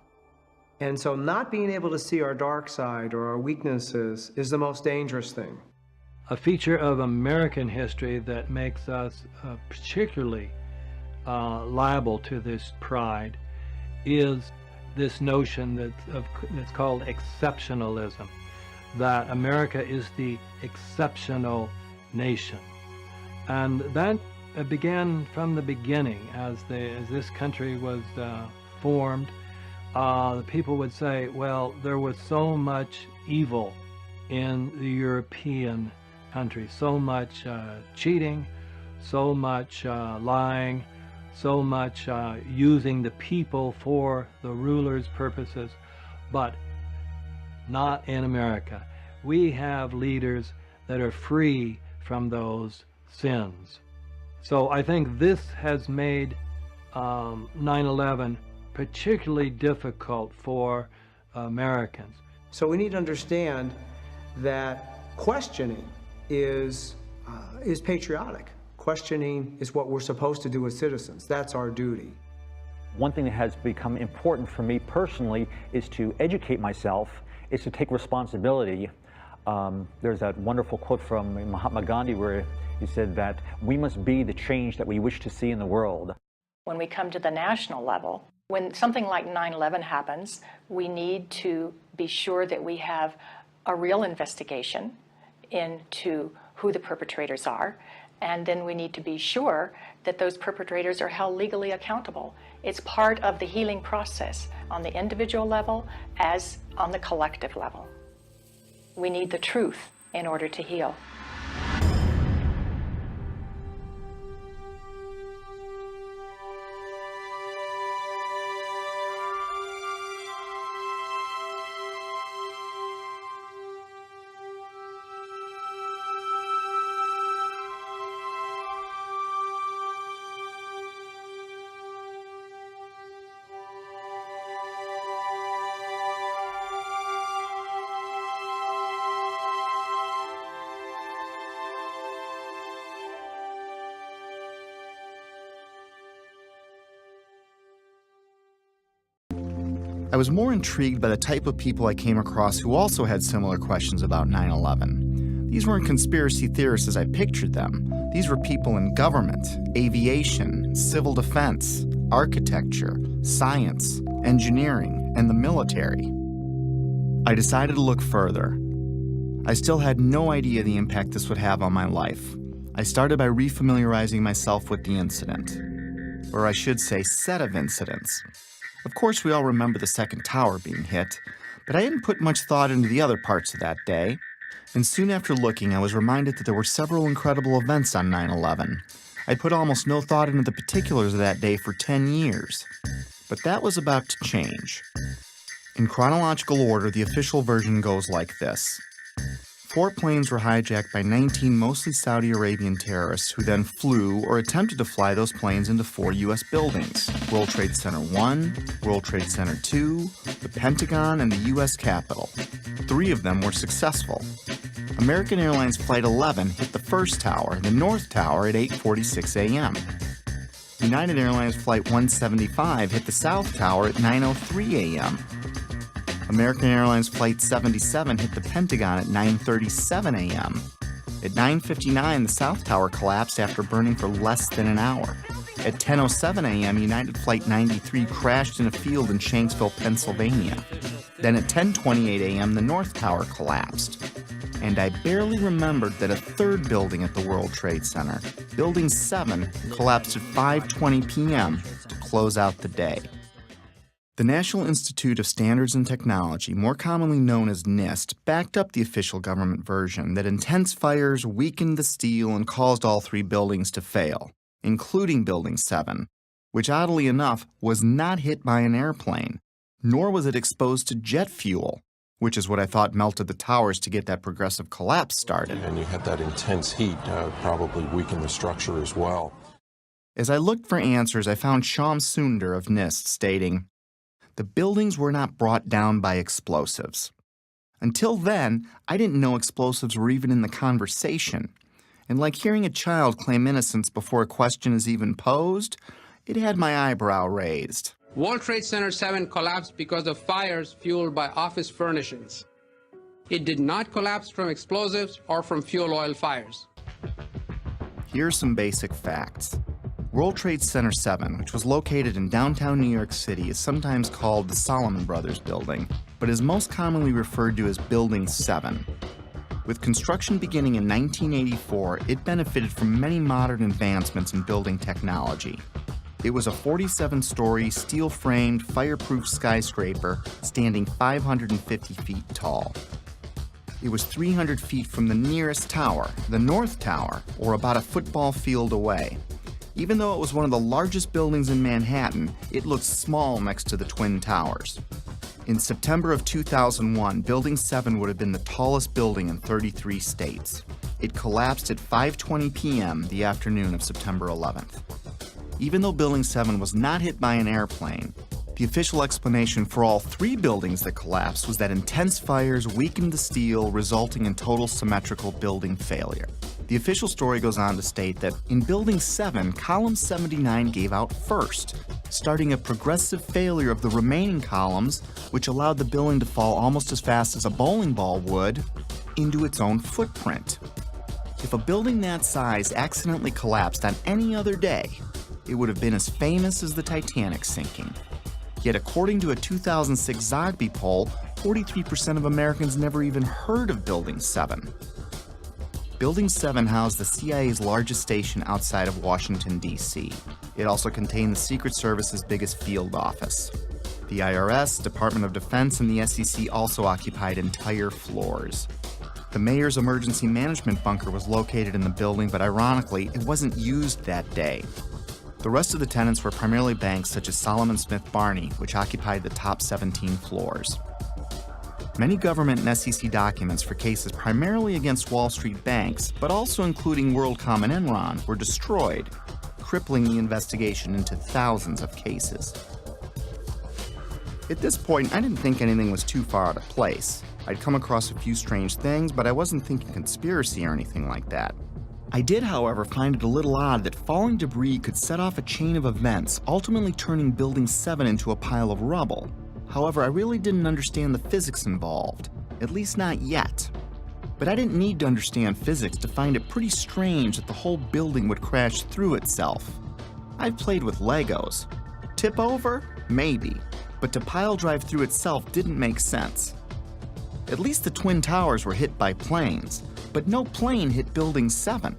[SPEAKER 10] And so not being able to see our dark side or our weaknesses is the most dangerous thing.
[SPEAKER 4] A feature of American history that makes us particularly liable to this pride is this notion that's called exceptionalism, that America is the exceptional nation. And that began from the beginning as this country was formed. the people would say, well, there was so much evil in the European countries, so much cheating, so much lying, so much using the people for the rulers' purposes, but not in America. We have leaders that are free from those sins. So I think this has made 9/11 particularly difficult for Americans.
[SPEAKER 10] So we need to understand that questioning is patriotic. Questioning is what we're supposed to do as citizens. That's our duty.
[SPEAKER 5] One thing that has become important for me personally is to educate myself, is to take responsibility. There's that wonderful quote from Mahatma Gandhi where he said that we must be the change that we wish to see in the world.
[SPEAKER 6] When we come to the national level, when something like 9/11 happens, we need to be sure that we have a real investigation into who the perpetrators are, and then we need to be sure that those perpetrators are held legally accountable. It's part of the healing process on the individual level as on the collective level. We need the truth in order to heal.
[SPEAKER 14] I was more intrigued by the type of people I came across who also had similar questions about 9/11. These weren't conspiracy theorists as I pictured them. These were people in government, aviation, civil defense, architecture, science, engineering, and the military. I decided to look further. I still had no idea the impact this would have on my life. I started by refamiliarizing myself with the incident, or I should say set of incidents. Of course, we all remember the second tower being hit, but I didn't put much thought into the other parts of that day. And soon after looking, I was reminded that there were several incredible events on 9/11. I'd put almost no thought into the particulars of that day for 10 years. But that was about to change. In chronological order, the official version goes like this. 4 planes were hijacked by 19 mostly Saudi Arabian terrorists who then flew or attempted to fly those planes into 4 U.S. buildings: World Trade Center 1, World Trade Center 2, the Pentagon, and the U.S. Capitol. 3 of them were successful. American Airlines Flight 11 hit the first tower, the North Tower, at 8:46 a.m. United Airlines Flight 175 hit the South Tower at 9:03 a.m. American Airlines Flight 77 hit the Pentagon at 9:37 a.m. At 9:59, the South Tower collapsed after burning for less than an hour. At 10:07 a.m., United Flight 93 crashed in a field in Shanksville, Pennsylvania. Then at 10:28 a.m., the North Tower collapsed. And I barely remembered that a third building at the World Trade Center, Building 7, collapsed at 5:20 p.m. to close out the day. The National Institute of Standards and Technology, more commonly known as NIST, backed up the official government version that intense fires weakened the steel and caused all 3 buildings to fail, including Building 7, which oddly enough was not hit by an airplane, nor was it exposed to jet fuel, which is what I thought melted the towers to get that progressive collapse started.
[SPEAKER 15] And you had that intense heat probably weakened the structure as well.
[SPEAKER 14] As I looked for answers, I found Shyam Sundar of NIST stating, "The buildings were not brought down by explosives. Until then, I didn't know explosives were even in the conversation. And like hearing a child claim innocence before a question is even posed, it had my eyebrow raised."
[SPEAKER 16] World Trade Center 7 collapsed because of fires fueled by office furnishings. It did not collapse from explosives or from fuel oil fires.
[SPEAKER 14] Here are some basic facts. World Trade Center 7, which was located in downtown New York City, is sometimes called the Solomon Brothers Building, but is most commonly referred to as Building 7. With construction beginning in 1984, it benefited from many modern advancements in building technology. It was a 47-story, steel-framed, fireproof skyscraper standing 550 feet tall. It was 300 feet from the nearest tower, the North Tower, or about a football field away. Even though it was one of the largest buildings in Manhattan, it looked small next to the Twin Towers. In September of 2001, Building 7 would have been the tallest building in 33 states. It collapsed at 5:20 p.m. the afternoon of September 11th. Even though Building 7 was not hit by an airplane, the official explanation for all 3 buildings that collapsed was that intense fires weakened the steel, resulting in total symmetrical building failure. The official story goes on to state that in Building 7, column 79 gave out first, starting a progressive failure of the remaining columns, which allowed the building to fall almost as fast as a bowling ball would into its own footprint. If a building that size accidentally collapsed on any other day, it would have been as famous as the Titanic sinking. Yet according to a 2006 Zogby poll, 43% of Americans never even heard of Building 7. Building 7 housed the CIA's largest station outside of Washington, D.C. It also contained the Secret Service's biggest field office. The IRS, Department of Defense, and the SEC also occupied entire floors. The mayor's emergency management bunker was located in the building, but ironically, it wasn't used that day. The rest of the tenants were primarily banks such as Solomon Smith Barney, which occupied the top 17 floors. Many government and SEC documents for cases primarily against Wall Street banks, but also including WorldCom and Enron, were destroyed, crippling the investigation into thousands of cases. At this point, I didn't think anything was too far out of place. I'd come across a few strange things, but I wasn't thinking conspiracy or anything like that. I did, however, find it a little odd that falling debris could set off a chain of events, ultimately turning Building 7 into a pile of rubble. However, I really didn't understand the physics involved, at least not yet. But I didn't need to understand physics to find it pretty strange that the whole building would crash through itself. I've played with Legos. Tip over? Maybe. But to pile drive through itself didn't make sense. At least the Twin Towers were hit by planes, but no plane hit Building 7.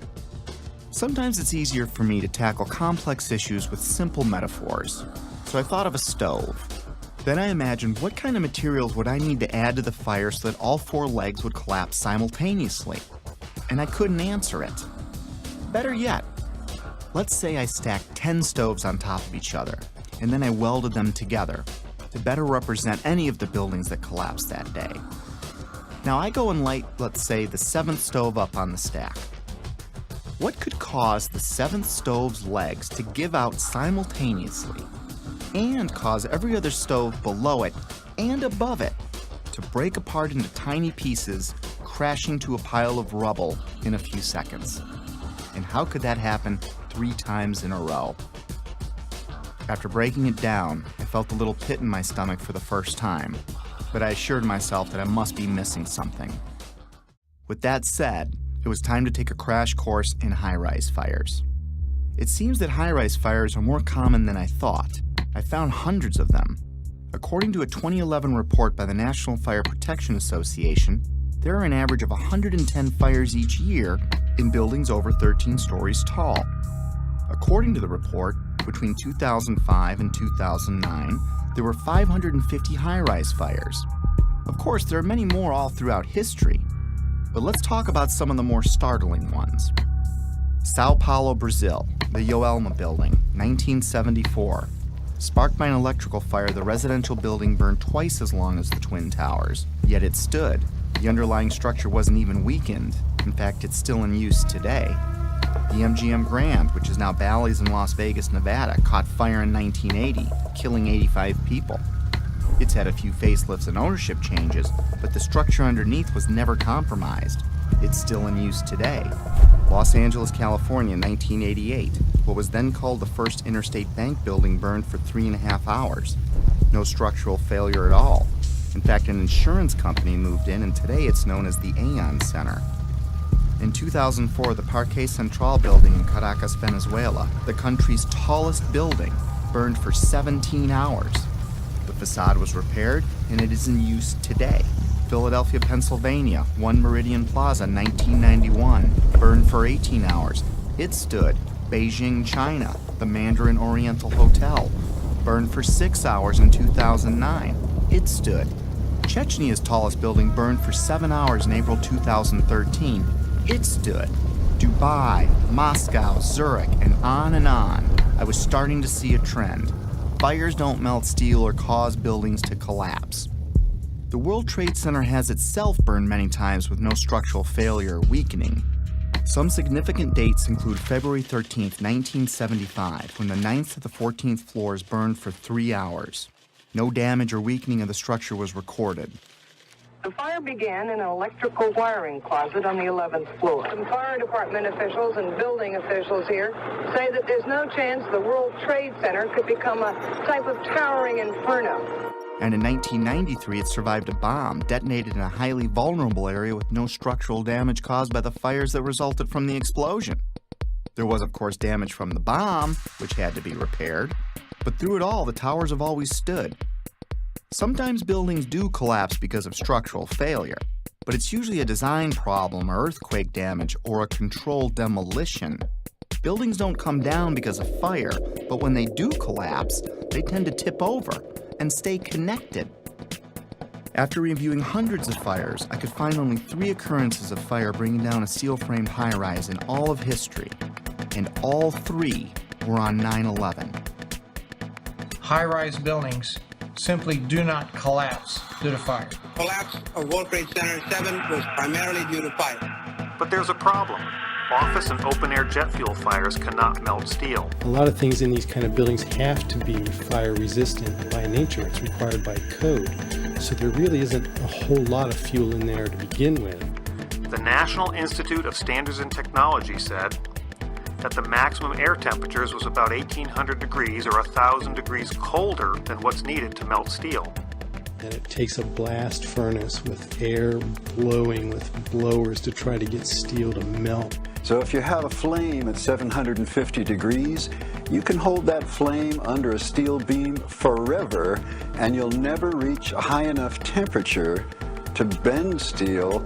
[SPEAKER 14] Sometimes it's easier for me to tackle complex issues with simple metaphors, so I thought of a stove. Then I imagined what kind of materials would I need to add to the fire so that all 4 legs would collapse simultaneously, and I couldn't answer it. Better yet, let's say I stacked 10 stoves on top of each other, and then I welded them together to better represent any of the buildings that collapsed that day. Now I go and light, let's say, the 7th stove up on the stack. What could cause the 7th stove's legs to give out simultaneously and cause every other stove below it and above it to break apart into tiny pieces, crashing to a pile of rubble in a few seconds? And how could that happen 3 times in a row? After breaking it down, I felt a little pit in my stomach for the first time, but I assured myself that I must be missing something. With that said, it was time to take a crash course in high-rise fires. It seems that high-rise fires are more common than I thought. I found hundreds of them. According to a 2011 report by the National Fire Protection Association, there are an average of 110 fires each year in buildings over 13 stories tall. According to the report, between 2005 and 2009, there were 550 high-rise fires. Of course, there are many more all throughout history, but let's talk about some of the more startling ones. Sao Paulo, Brazil, the Joelma building, 1974. Sparked by an electrical fire, the residential building burned twice as long as the Twin Towers, yet it stood. The underlying structure wasn't even weakened. In fact, it's still in use today. The MGM Grand, which is now Bally's in Las Vegas, Nevada, caught fire in 1980, killing 85 people. It's had a few facelifts and ownership changes, but the structure underneath was never compromised. It's still in use today. Los Angeles, California, 1988. What was then called the First Interstate Bank building burned for 3.5 hours. No structural failure at all. In fact, an insurance company moved in, and today it's known as the Aon Center. In 2004, the Parque Central building in Caracas, Venezuela, the country's tallest building, burned for 17 hours. The facade was repaired, and it is in use today. Philadelphia, Pennsylvania, One Meridian Plaza, 1991, burned for 18 hours. It stood, Beijing, China, the Mandarin Oriental Hotel, burned for 6 hours in 2009. It stood. Chechny's tallest building burned for 7 hours in April 2013. It stood. Dubai, Moscow, Zurich, and on and on. I was starting to see a trend. Fires don't melt steel or cause buildings to collapse. The World Trade Center has itself burned many times with no structural failure or weakening. Some significant dates include February 13, 1975, when the 9th to the 14th floors burned for 3 hours. No damage or weakening of the structure was recorded.
[SPEAKER 12] The fire began in an electrical wiring closet on the 11th floor. Some fire department officials and building officials here say that there's no chance the World Trade Center could become a type of towering inferno.
[SPEAKER 14] And in 1993, it survived a bomb detonated in a highly vulnerable area with no structural damage caused by the fires that resulted from the explosion. There was, of course, damage from the bomb, which had to be repaired. But through it all, the towers have always stood. Sometimes buildings do collapse because of structural failure, but it's usually a design problem or earthquake damage or a controlled demolition. Buildings don't come down because of fire, but when they do collapse, they tend to tip over and stay connected. After reviewing hundreds of fires, I could find only 3 occurrences of fire bringing down a steel-framed high-rise in all of history, and all 3 were on 9/11.
[SPEAKER 18] High-rise buildings simply do not collapse due to fire.
[SPEAKER 19] Collapse of World Trade Center 7 was primarily due to fire.
[SPEAKER 20] But there's a problem. Office and open-air jet fuel fires cannot melt steel.
[SPEAKER 21] A lot of things in these kind of buildings have to be fire resistant by nature. It's required by code. So there really isn't a whole lot of fuel in there to begin with.
[SPEAKER 20] The National Institute of Standards and Technology said that the maximum air temperatures was about 1,800 degrees or 1,000 degrees colder than what's needed to melt steel.
[SPEAKER 21] And it takes a blast furnace with air blowing with blowers to try to get steel to melt.
[SPEAKER 22] So if you have a flame at 750 degrees, you can hold that flame under a steel beam forever, and you'll never reach a high enough temperature to bend steel,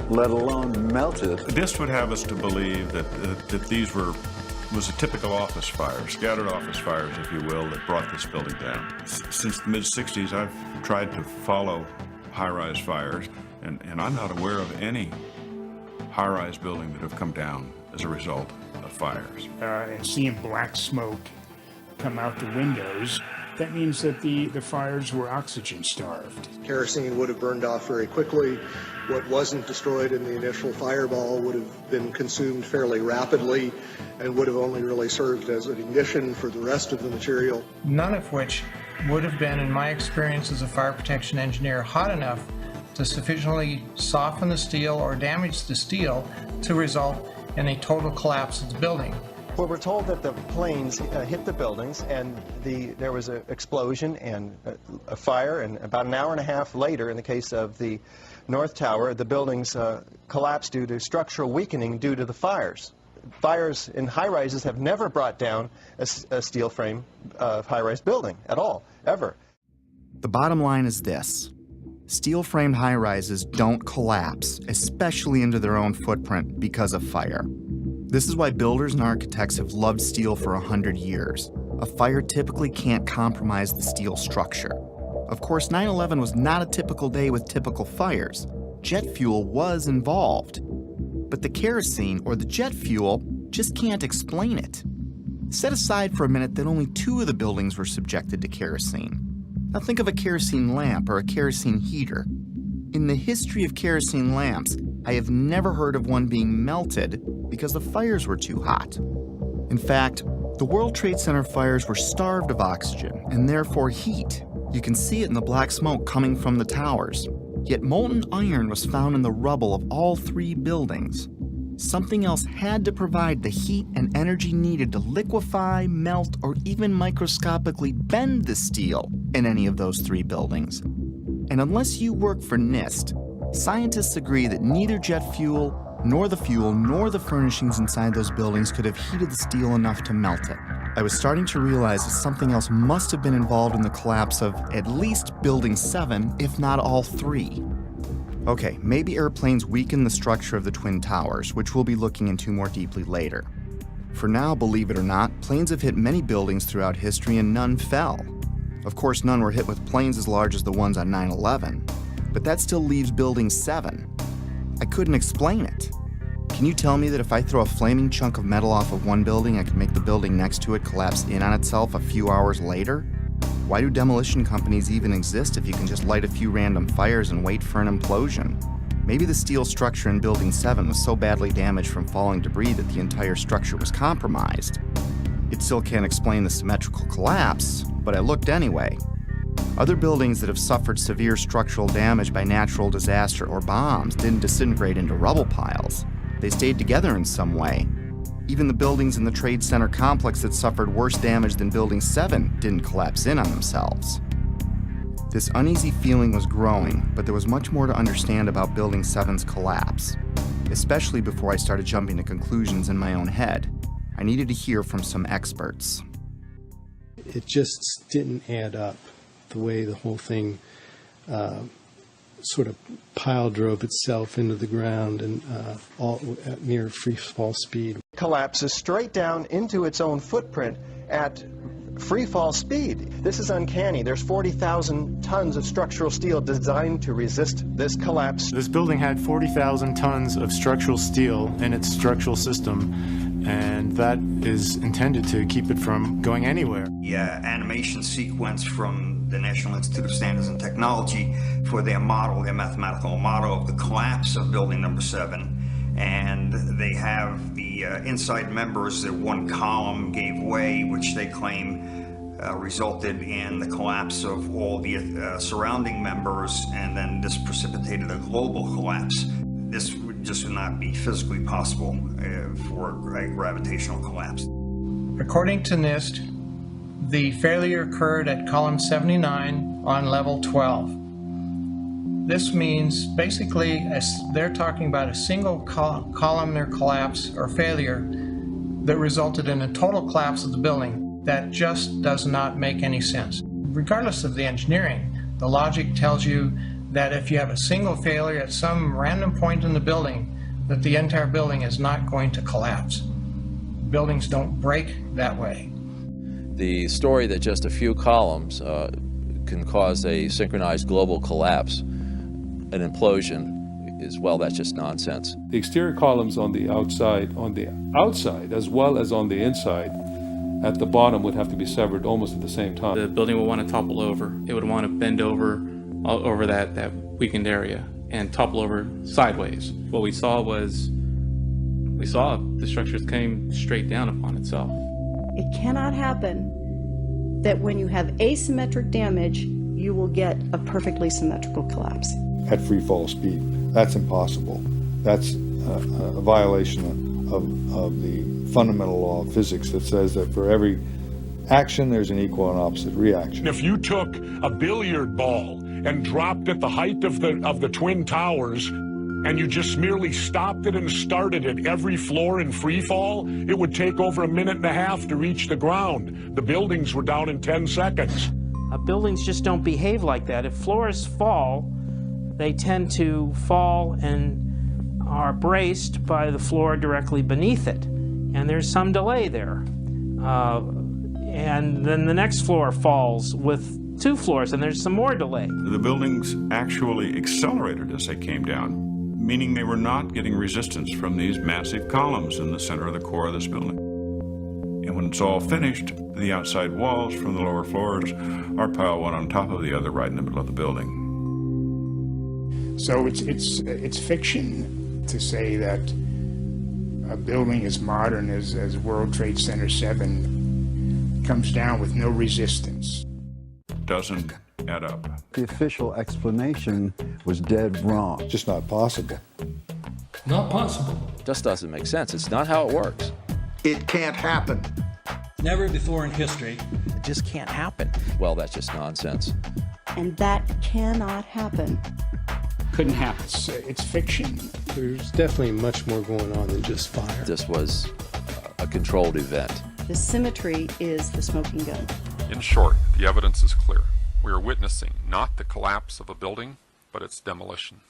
[SPEAKER 22] let alone melt it.
[SPEAKER 25] This would have us to believe that these was a typical office fire, scattered office fires, if you will, that brought this building down. Since the mid-60s, I've tried to follow high-rise fires, and I'm not aware of any high-rise building that have come down as a result of fires.
[SPEAKER 26] And seeing black smoke come out the windows, that means that the fires were oxygen starved.
[SPEAKER 27] Kerosene would have burned off very quickly. What wasn't destroyed in the initial fireball would have been consumed fairly rapidly and would have only really served as an ignition for the rest of the material.
[SPEAKER 18] None of which would have been, in my experience as a fire protection engineer, hot enough to sufficiently soften the steel or damage the steel to result in a total collapse of the building.
[SPEAKER 28] Well, we're told that the planes hit the buildings and there was an explosion and a fire, and about an hour and a half later, in the case of the North Tower, the buildings collapsed due to structural weakening due to the fires. Fires in high-rises have never brought down a steel frame high-rise building at all, ever.
[SPEAKER 14] The bottom line is this. Steel-framed high-rises don't collapse, especially into their own footprint, because of fire. This is why builders and architects have loved steel for 100 years. A fire typically can't compromise the steel structure. Of course, 9/11 was not a typical day with typical fires. Jet fuel was involved. But the kerosene, or the jet fuel, just can't explain it. Set aside for a minute that only 2 of the buildings were subjected to kerosene. Now think of a kerosene lamp or a kerosene heater. In the history of kerosene lamps, I have never heard of one being melted because the fires were too hot. In fact, the World Trade Center fires were starved of oxygen and therefore heat. You can see it in the black smoke coming from the towers. Yet molten iron was found in the rubble of all 3 buildings. Something else had to provide the heat and energy needed to liquefy, melt, or even microscopically bend the steel in any of those 3 buildings. And unless you work for NIST, scientists agree that neither jet fuel, nor the furnishings inside those buildings could have heated the steel enough to melt it. I was starting to realize that something else must have been involved in the collapse of at least Building 7, if not all 3. Okay, maybe airplanes weakened the structure of the Twin Towers, which we'll be looking into more deeply later. For now, believe it or not, planes have hit many buildings throughout history and none fell. Of course, none were hit with planes as large as the ones on 9/11, but that still leaves Building 7. I couldn't explain it. Can you tell me that if I throw a flaming chunk of metal off of one building, I can make the building next to it collapse in on itself a few hours later? Why do demolition companies even exist if you can just light a few random fires and wait for an implosion? Maybe the steel structure in Building 7 was so badly damaged from falling debris that the entire structure was compromised. It still can't explain the symmetrical collapse, but I looked anyway. Other buildings that have suffered severe structural damage by natural disaster or bombs didn't disintegrate into rubble piles. They stayed together in some way. Even the buildings in the Trade Center complex that suffered worse damage than Building 7 didn't collapse in on themselves. This uneasy feeling was growing, but there was much more to understand about Building 7's collapse, especially before I started jumping to conclusions in my own head. I needed to hear from some experts.
[SPEAKER 21] It just didn't add up, the way the whole thing sort of pile drove itself into the ground and all at near free fall speed.
[SPEAKER 28] Collapses straight down into its own footprint at free fall speed. This is uncanny. There's 40,000 tons of structural steel designed to resist this collapse.
[SPEAKER 1] This building had 40,000 tons of structural steel in its structural system, and that is intended to keep it from going anywhere.
[SPEAKER 3] The animation sequence from the National Institute of Standards and Technology for their model, their mathematical model of the collapse of Building Number 7. And they have the inside members, that one column gave way, which they claim resulted in the collapse of all the surrounding members, and then this precipitated a global collapse. This would just not be physically possible for a gravitational collapse.
[SPEAKER 18] According to NIST, the failure occurred at column 79 on level 12. This means basically they're talking about a single columnar collapse or failure that resulted in a total collapse of the building. That just does not make any sense. Regardless of the engineering, the logic tells you that if you have a single failure at some random point in the building, that the entire building is not going to collapse. Buildings don't break that way.
[SPEAKER 9] The story that just a few columns can cause a synchronized global collapse, an implosion, is, well, that's just nonsense.
[SPEAKER 25] The exterior columns on the outside as well as on the inside at the bottom would have to be severed almost at the same time.
[SPEAKER 11] The building would want to topple over. It would want to bend over that weakened area and topple over sideways. What we saw the structures came straight down upon itself.
[SPEAKER 13] It cannot happen that when you have asymmetric damage, you will get a perfectly symmetrical collapse.
[SPEAKER 17] At free fall speed. That's impossible. That's a violation of the fundamental law of physics that says that for every action, there's an equal and opposite reaction.
[SPEAKER 23] If you took a billiard ball and dropped at the height of the Twin Towers, and you just merely stopped it and started at every floor in free fall, it would take over 1.5 minutes to reach the ground. The buildings were down in 10 seconds.
[SPEAKER 24] Buildings just don't behave like that. If floors fall, they tend to fall and are braced by the floor directly beneath it. And there's some delay there. And then the next floor falls with 2 floors, and there's some more delay.
[SPEAKER 25] The buildings actually accelerated as they came down, meaning they were not getting resistance from these massive columns in the center of the core of this building. And when it's all finished, the outside walls from the lower floors are piled one on top of the other right in the middle of the building.
[SPEAKER 26] So it's fiction to say that a building as modern as World Trade Center 7 comes down with no resistance.
[SPEAKER 25] Doesn't add up.
[SPEAKER 22] The official explanation was dead wrong.
[SPEAKER 17] Just not possible.
[SPEAKER 9] Not possible. Just doesn't make sense. It's not how it works.
[SPEAKER 29] It can't happen.
[SPEAKER 30] Never before in history.
[SPEAKER 9] It just can't happen. Well, that's just nonsense.
[SPEAKER 13] And that cannot happen.
[SPEAKER 26] Couldn't happen. It's fiction.
[SPEAKER 21] There's definitely much more going on than just fire.
[SPEAKER 9] This was a controlled event.
[SPEAKER 13] The symmetry is the smoking gun.
[SPEAKER 31] In short, the evidence is clear. We are witnessing not the collapse of a building, but its demolition.